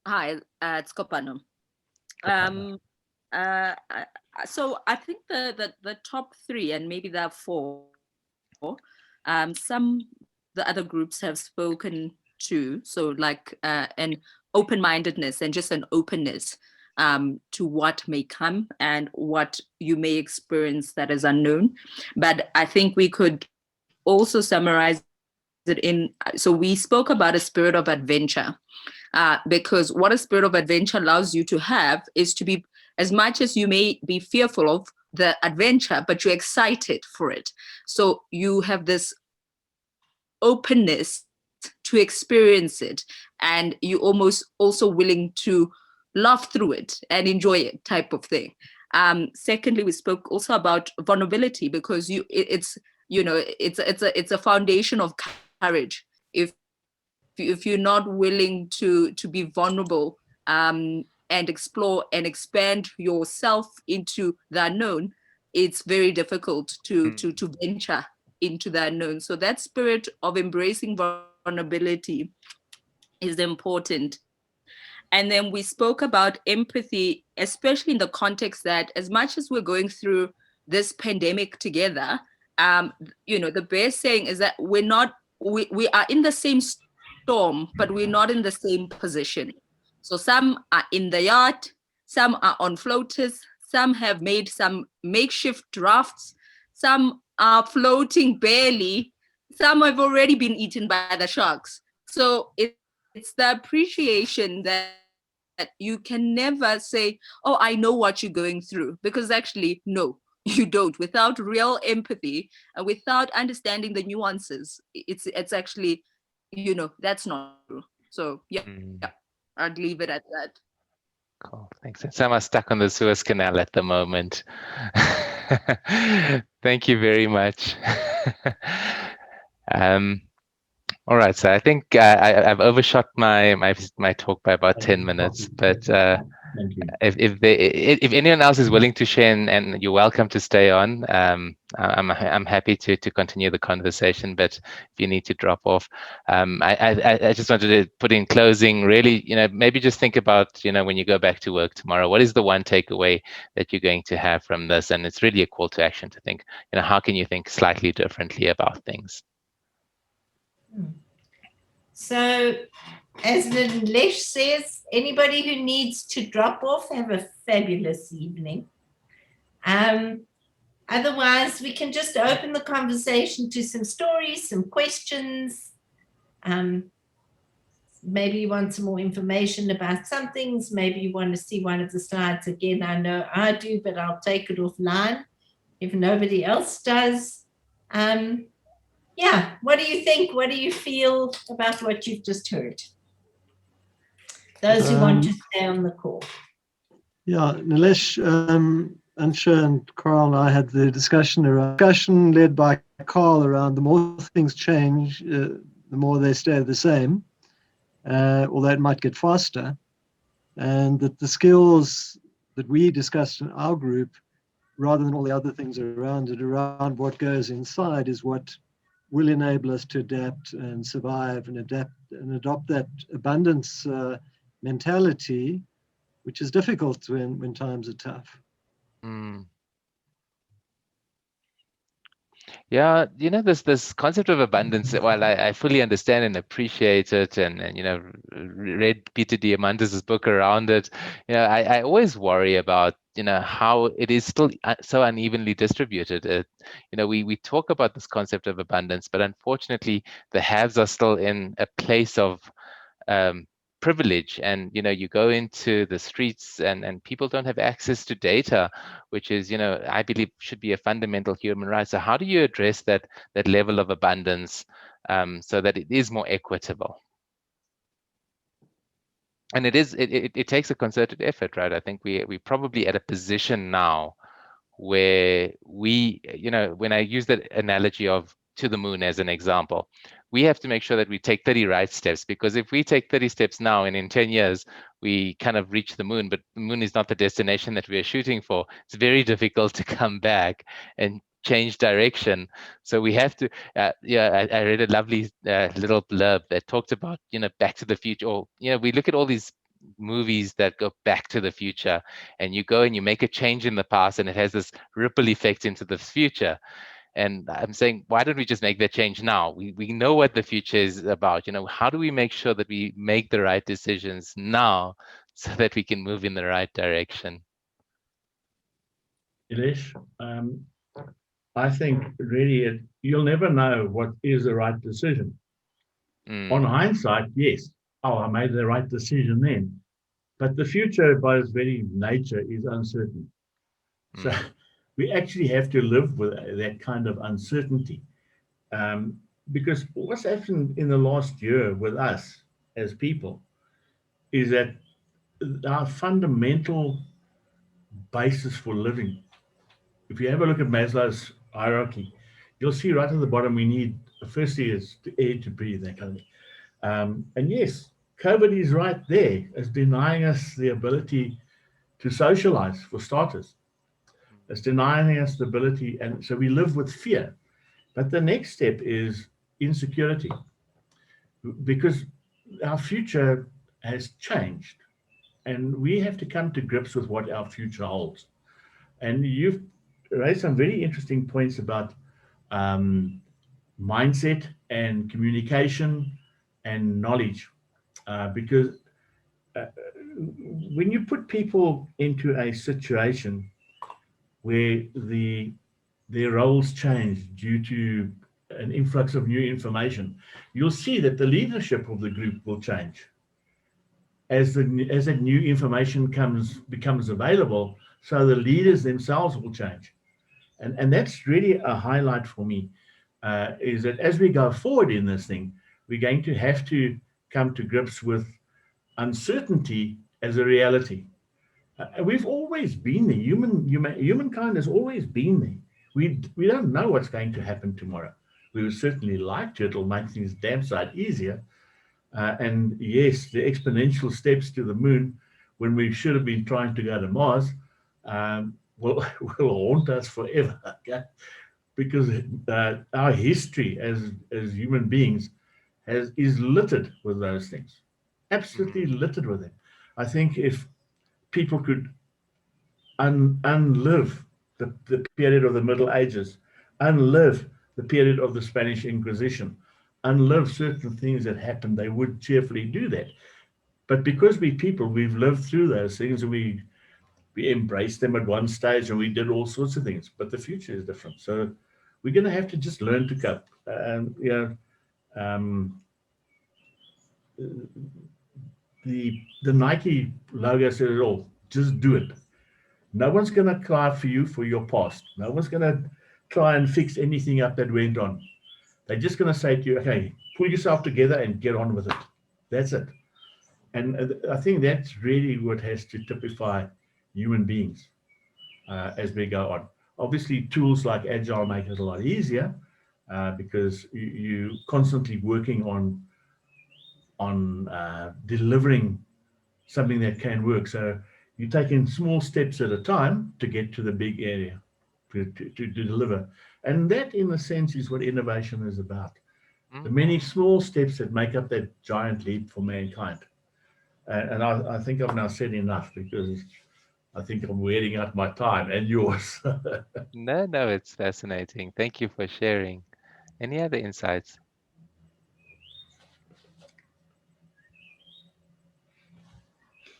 Hi, it's Kopano. So I think the top three, and maybe there are four, the other groups have spoken to. So like an open-mindedness and just an openness to what may come and what you may experience that is unknown. But I think we could also summarize it in, so we spoke about a spirit of adventure, because what a spirit of adventure allows you to have is to be, as much as you may be fearful of the adventure, but you're excited for it. So you have this openness to experience it, and you almost also willing to laugh through it and enjoy it, type of thing. Secondly, we spoke also about vulnerability, because it's a foundation of courage. If you're not willing to be vulnerable, and explore and expand yourself into the unknown, it's very difficult to venture into the unknown. So that spirit of embracing vulnerability is important. And then we spoke about empathy, especially in the context that as much as we're going through this pandemic together, the best saying is that we are in the same storm, but we're not in the same position. So some are in the yacht, some are on floaters, some have made some makeshift rafts, some are floating barely, some have already been eaten by the sharks. So it's the appreciation that you can never say, oh, I know what you're going through, because actually, no, you don't. Without real empathy and without understanding the nuances, it's actually, that's not true. So yeah, I'd leave it at that. Cool, thanks. So I'm stuck on the Suez Canal at the moment. Thank you very much. All right, so I think I've overshot my talk by about 10 minutes, but if anyone else is willing to share, and you're welcome to stay on, I'm happy to continue the conversation. But if you need to drop off, I just wanted to put in closing. Really, maybe just think about when you go back to work tomorrow, what is the one takeaway that you're going to have from this? And it's really a call to action to think, how can you think slightly differently about things? So, as Nilesh says, anybody who needs to drop off, have a fabulous evening. Otherwise, we can just open the conversation to some stories, some questions. Maybe you want some more information about some things. Maybe you want to see one of the slides again. I know I do, but I'll take it offline if nobody else does. Yeah, what do you think? What do you feel about what you've just heard? Those who want to stay on the call. Yeah, Nilesh, Ansha and Carl and I had the discussion led by Carl around the more things change, the more they stay the same, although it might get faster. And that the skills that we discussed in our group, rather than all the other things around it, around what goes inside, is what will enable us to adapt and survive and adopt that abundance mentality, which is difficult when times are tough. Yeah, this concept of abundance, while I fully understand and appreciate it, and read Peter Diamandis' book around it, I always worry about how it is still so unevenly distributed. We talk about this concept of abundance, but unfortunately the haves are still in a place of privilege, and you go into the streets and people don't have access to data, which is I believe should be a fundamental human right. So how do you address that level of abundance so that it is more equitable? And it takes a concerted effort, right? I think we probably at a position now where we, when I use that analogy of to the moon as an example, we have to make sure that we take 30 right steps, because if we take 30 steps now and in 10 years we kind of reach the moon, but the moon is not the destination that we are shooting for, it's very difficult to come back and change direction. So we have to I read a lovely little blurb that talked about Back to the Future, or we look at all these movies that go back to the future, and you go and you make a change in the past and it has this ripple effect into the future. And I'm saying, why don't we just make that change now? We know what the future is about. How do we make sure that we make the right decisions now so that we can move in the right direction? Nilesh, I think really you'll never know what is the right decision. On hindsight, yes. Oh, I made the right decision then. But the future by its very nature is uncertain. So we actually have to live with that kind of uncertainty. Because what's happened in the last year with us as people is that our fundamental basis for living. If you have a look at Maslow's hierarchy, you'll see right at the bottom we need, firstly, is air to breathe, that kind of thing. And yes, COVID is right there as denying us the ability to socialize, for starters. It's denying us the ability, and so we live with fear. But the next step is insecurity, because our future has changed, and we have to come to grips with what our future holds. And you've raised some very interesting points about mindset and communication and knowledge, because when you put people into a situation where their roles change due to an influx of new information, you'll see that the leadership of the group will change as that new information becomes available. So the leaders themselves will change, and that's really a highlight for me. Is that as we go forward in this thing, we're going to have to come to grips with uncertainty as a reality. We've always been there. Humankind has always been there. We don't know what's going to happen tomorrow. We would certainly like to. It'll make things damn sight easier. And yes, the exponential steps to the moon when we should have been trying to go to Mars will haunt us forever. Okay? Because our history as human beings is littered with those things, absolutely littered with them. I think if people could unlive the period of the Middle Ages, unlive the period of the Spanish Inquisition, unlive certain things that happened, they would cheerfully do that. But because we've lived through those things, and we embraced them at one stage, and we did all sorts of things. But the future is different, so we're going to have to just learn to cope. The Nike logo says it all. Just do it. No one's going to cry for you for your past. No one's going to try and fix anything up that went on. They're just going to say to you, okay, pull yourself together and get on with it. That's it. And I think that's really what has to typify human beings as we go on. Obviously, tools like Agile make it a lot easier because you're constantly working on delivering something that can work. So you're taking small steps at a time to get to the big area to deliver. And that, in a sense, is what innovation is about. The many small steps that make up that giant leap for mankind. And I think I've now said enough, because I think I'm wearing out my time and yours. No, it's fascinating. Thank you for sharing. Any other insights?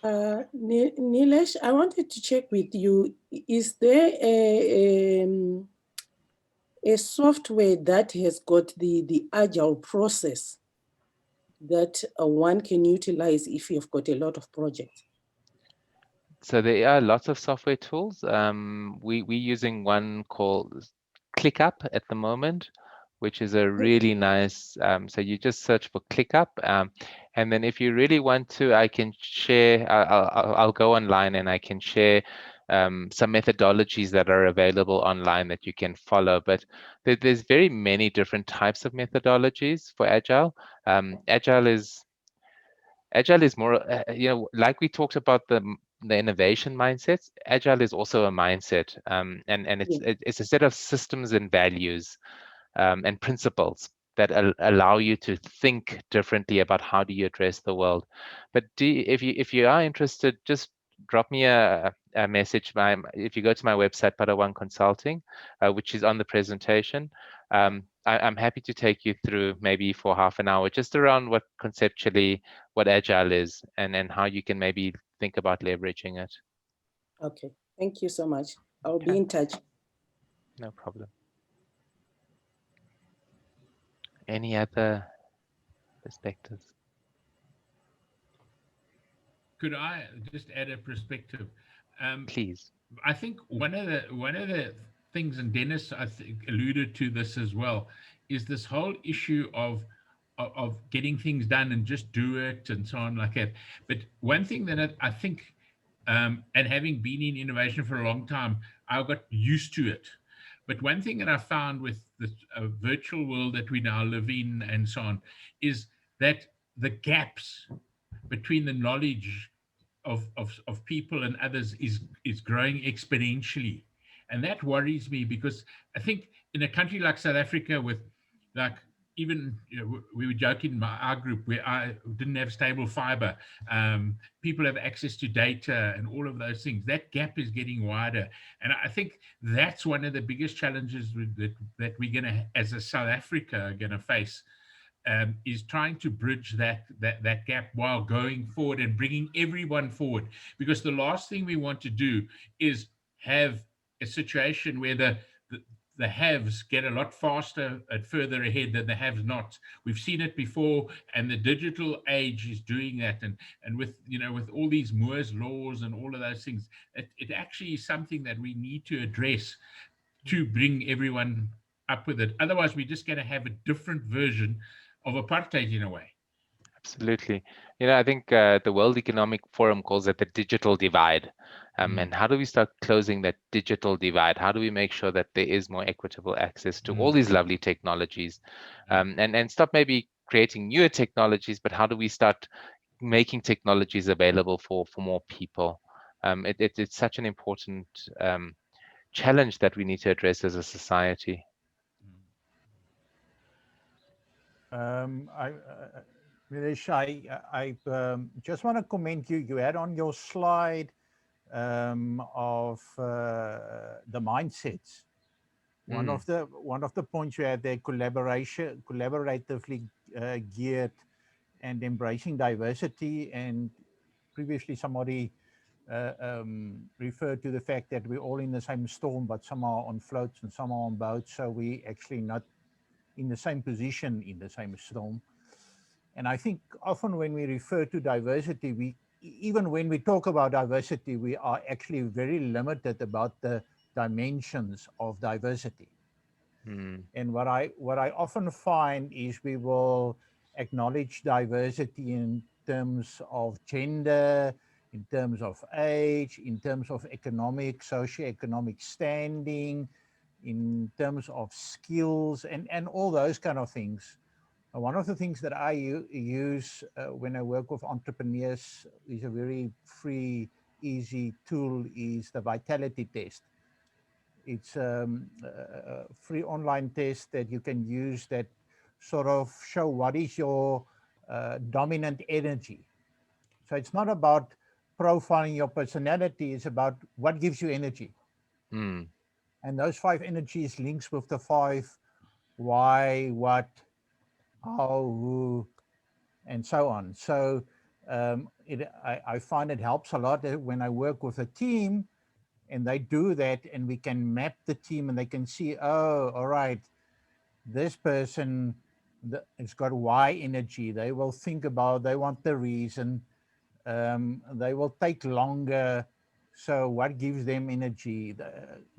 Nilesh, I wanted to check with you. Is there a software that has got the agile process that one can utilize if you've got a lot of projects? So there are lots of software tools. We're using one called ClickUp at the moment, which is a really nice, so you just search for ClickUp. And then if you really want to, I can share, I'll go online and I can share some methodologies that are available online that you can follow. But there's very many different types of methodologies for Agile. Agile is more, like we talked about the innovation mindsets. Agile is also a mindset, and it's a set of systems and values and principles that allow you to think differently about how do you address the world. But if you are interested, just drop me a message. If you go to my website, Padawan Consulting, which is on the presentation, I'm happy to take you through maybe for half an hour, just around what conceptually what Agile is and how you can maybe think about leveraging it. Okay, thank you so much. I'll be in touch. No problem. Any other perspectives? Could I just add a perspective? Please. I think one of the things, and Dennis I think alluded to this as well, is this whole issue of getting things done and just do it and so on like that. But one thing that I think And having been in innovation for a long time, I got used to it. But one thing that I found with the virtual world that we now live in and so on is that the gaps between the knowledge of people and others is growing exponentially. And that worries me, because I think in a country like South Africa, with like, even, you know, we were joking in our group where I didn't have stable fiber. People have access to data and all of those things. That gap is getting wider. And I think that's one of the biggest challenges that we're going to, as a South Africa, are going to face, is trying to bridge that gap while going forward and bringing everyone forward. Because the last thing we want to do is have a situation where the haves get a lot faster and further ahead than the haves not. We've seen it before, and the digital age is doing that. And with, you know, with all these Moore's laws and all of those things, it actually is something that we need to address to bring everyone up with it. Otherwise, we're just going to have a different version of apartheid in a way. Absolutely. You know, I think the World Economic Forum calls it the digital divide. And how do we start closing that digital divide? How do we make sure that there is more equitable access to all these lovely technologies? And stop maybe creating newer technologies, but how do we start making technologies available for more people? It's such an important challenge that we need to address as a society. Nilesh, I just want to comment. You had on your slide of the mindsets. One of the points you had there, collaboratively geared and embracing diversity. And previously somebody referred to the fact that we're all in the same storm, but some are on floats and some are on boats. So we actually not in the same position in the same storm. And I think often when we refer to diversity, even when we talk about diversity, we are actually very limited about the dimensions of diversity. And what I often find is we will acknowledge diversity in terms of gender, in terms of age, in terms of economic, socioeconomic standing, in terms of skills, and all those kind of things. One of the things that I use when I work with entrepreneurs is a very free, easy tool, is the vitality test. It's a free online test that you can use that sort of show what is your dominant energy. So it's not about profiling your personality, it's about what gives you energy. And those 5 energies links with the 5 why, what, how, who, and so on. So I find it helps a lot when I work with a team and they do that, and we can map the team and they can see, oh, all right, this person has got why energy. They will think about, they want the reason, they will take longer. So what gives them energy?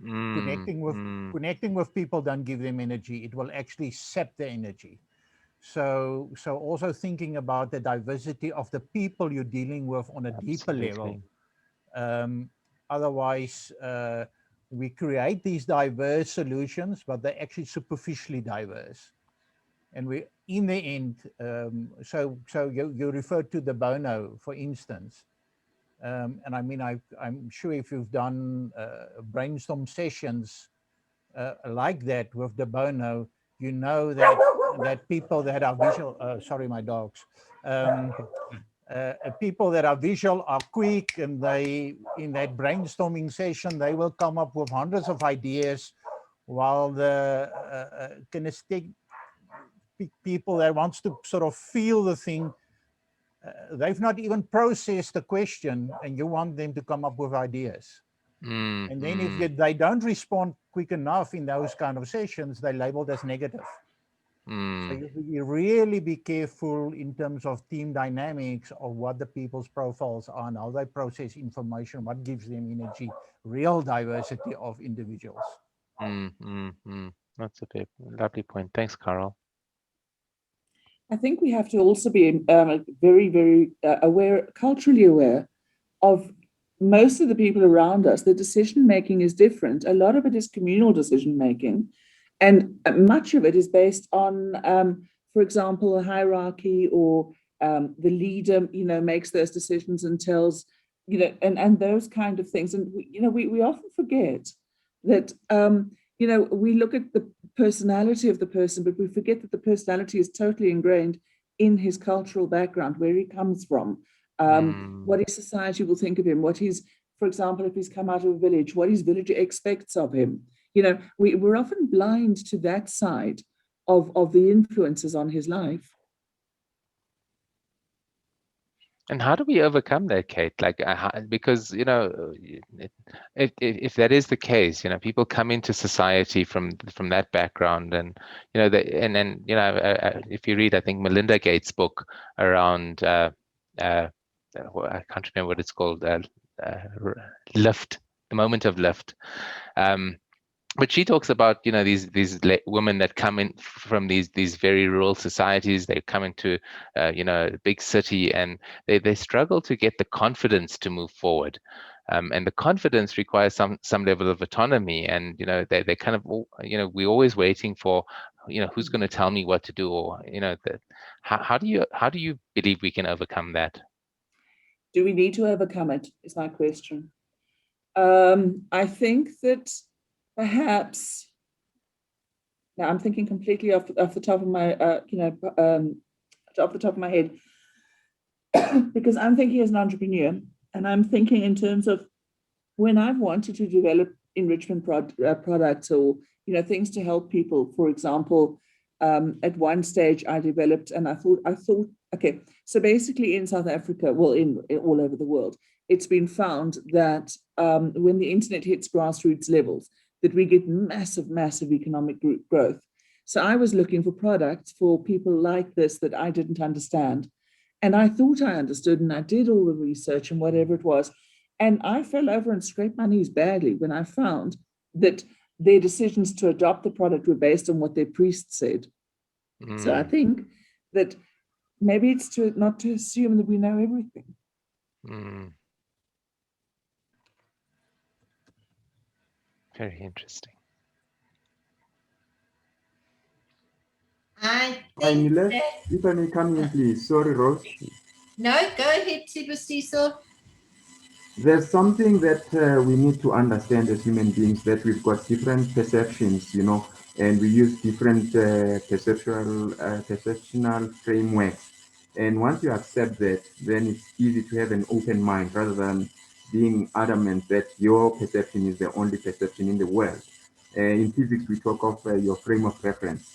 Connecting with people don't give them energy. It will actually sap the energy. So also thinking about the diversity of the people you're dealing with on a deeper level. Otherwise, we create these diverse solutions, but they're actually superficially diverse. And we, in the end, so you referred to the Bono, for instance. And I mean, I'm sure if you've done brainstorm sessions like that with the Bono, you know that people that are visual, sorry, my dogs, people that are visual are quick, and they, in that brainstorming session, they will come up with hundreds of ideas, while the kinesthetic people that wants to sort of feel the thing, they've not even processed the question, and you want them to come up with ideas. And then if they don't respond quick enough in those kind of sessions, they're labeled as negative. So you really be careful in terms of team dynamics of what the people's profiles are and how they process information, what gives them energy, real diversity of individuals. That's a lovely point. Thanks, Carol. I think we have to also be very, very aware, culturally aware of most of the people around us, the decision making is different. A lot of it is communal decision making, and much of it is based on, for example, a hierarchy, or the leader, makes those decisions and tells, and those kind of things. And we often forget that we look at the personality of the person, but we forget that the personality is totally ingrained in his cultural background, where he comes from. What his society will think of him, what he's, for example, if he's come out of a village, what his village expects of him. We're often blind to that side of the influences on his life. And how do we overcome that, Kate? Like, because if that is the case, people come into society from that background, and if you read, I think Melinda Gates' book around, I can't remember what it's called, lift, the moment of lift. But she talks about these women that come in from these very rural societies. They come into a big city, and they struggle to get the confidence to move forward, and the confidence requires some level of autonomy. And they kind of we're always waiting for who's going to tell me what to do, or how do you believe we can overcome that? Do we need to overcome it? Is my question. I think that perhaps, now I'm thinking completely off the top of my, off the top of my head, because I'm thinking as an entrepreneur, and I'm thinking in terms of when I've wanted to develop enrichment products, or things to help people. For example, at one stage I developed, and I thought, okay, so basically in South Africa, well, in all over the world, it's been found that when the internet hits grassroots levels, that we get massive economic growth. So I was looking for products for people like this that I didn't understand. And I thought I understood, and I did all the research and whatever it was. And I fell over and scraped my knees badly when I found that their decisions to adopt the product were based on what their priest said. So I think that maybe it's not to assume that we know everything. Very interesting. I think if I may come in, please. Sorry, Rose. No, go ahead, Sibusiso. There's something that we need to understand as human beings, that we've got different perceptions, and we use different perceptional frameworks. And once you accept that, then it's easy to have an open mind rather than being adamant that your perception is the only perception in the world. In physics, we talk of your frame of reference.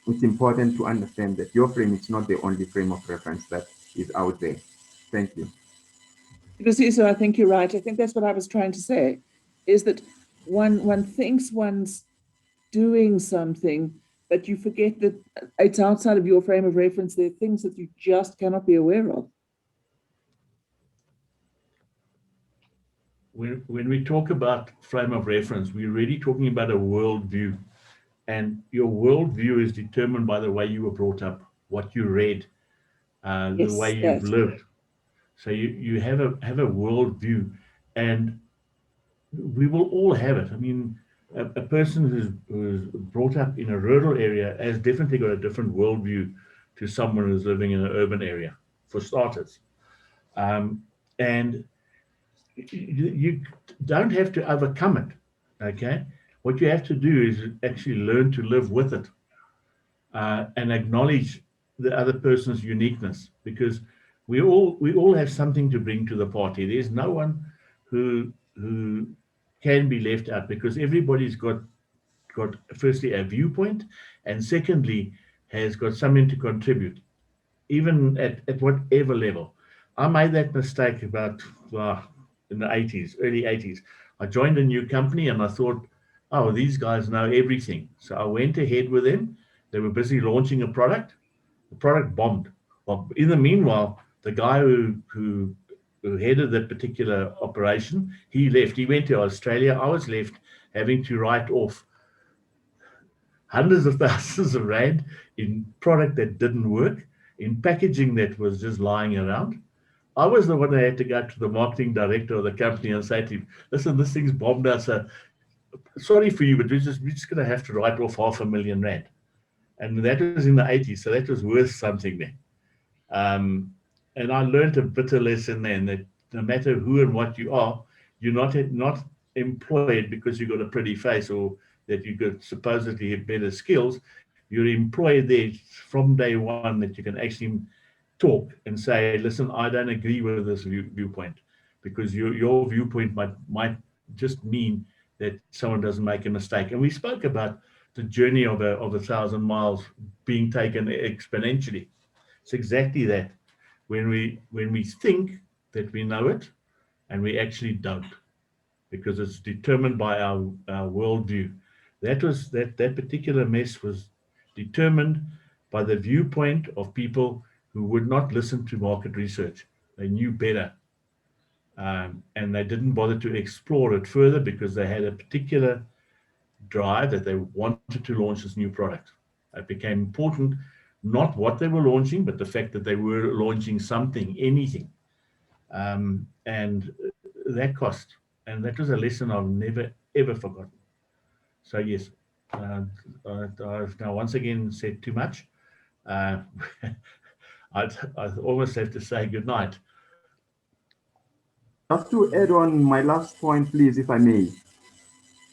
It's important to understand that your frame is not the only frame of reference that is out there. Thank you. So I think you're right. I think that's what I was trying to say, is that one thinks one's doing something, but you forget that it's outside of your frame of reference. There are things that you just cannot be aware of. When we talk about frame of reference, we're really talking about a worldview. And your worldview is determined by the way you were brought up, what you read, the way you've lived. So you have a worldview, and we will all have it. I mean, a person who's brought up in a rural area has definitely got a different worldview to someone who's living in an urban area, for starters. And you don't have to overcome it, okay? What you have to do is actually learn to live with it, and acknowledge the other person's uniqueness, because we all have something to bring to the party. There's no one who can be left out, because everybody's got firstly a viewpoint, and secondly has got something to contribute, even at whatever level. I made that mistake about in the 80s, early 80s. I joined a new company and I thought, oh, these guys know everything. So I went ahead with them. They were busy launching a product. The product bombed. Well, in the meanwhile, the guy who headed that particular operation, he left. He went to Australia. I was left having to write off hundreds of thousands of rand in product that didn't work, in packaging that was just lying around. I was the one that had to go to the marketing director of the company and say to him, listen, this thing's bombed us. Sorry for you, but we're just going to have to write off R500,000. And that was in the 80s, so that was worth something then. And I learned a bitter lesson then that no matter who and what you are, you're not employed because you've got a pretty face or that you could supposedly have better skills. You're employed there from day one that you can actually talk and say, listen, I don't agree with this viewpoint, because your viewpoint might just mean that someone doesn't make a mistake. And we spoke about the journey of 1,000 miles being taken exponentially. It's exactly that. When we think that we know it, and we actually don't, because it's determined by our worldview. That particular mess was determined by the viewpoint of people who would not listen to market research. They knew better. And they didn't bother to explore it further because they had a particular drive that they wanted to launch this new product. It became important, not what they were launching, but the fact that they were launching something, anything. And that cost. And that was a lesson I've never, ever forgotten. So yes, I've now once again said too much. I'd almost have to say good night. Just to add on my last point, please, if I may.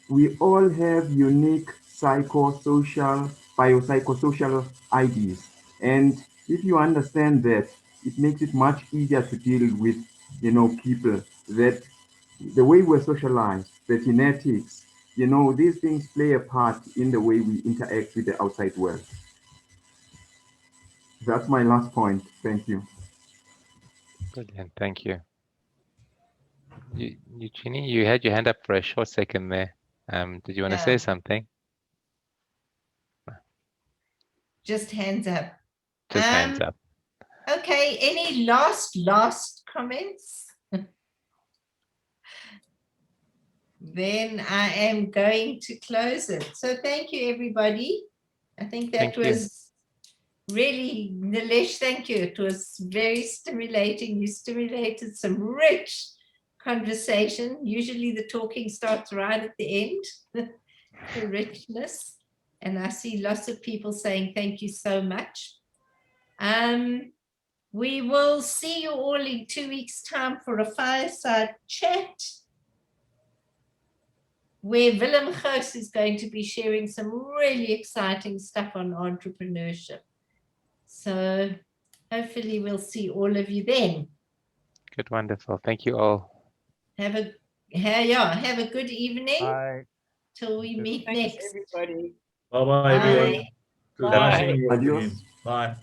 We all have unique biopsychosocial IDs. And if you understand that, it makes it much easier to deal with, people, that the way we're socialized, the genetics, these things play a part in the way we interact with the outside world. That's my last point. Thank you. Brilliant. Thank you. Eugenie, you had your hand up for a short second there. Did you want to say something? Just hands up. Just hands up. Okay, any last comments? Then I am going to close it. So thank you, everybody. I think that was really, Nilesh, thank you. It was very stimulating. You stimulated some rich conversation. Usually the talking starts right at the end, the richness. And I see lots of people saying thank you so much. We will see you all in 2 weeks' time for a fireside chat, where Willem Goos is going to be sharing some really exciting stuff on entrepreneurship. So hopefully we'll see all of you then. Good, wonderful. Thank you all. Have a good evening. Bye. Till we meet next. Everybody. Bye-bye, everyone. Bye. Nice seeing you all again. Bye.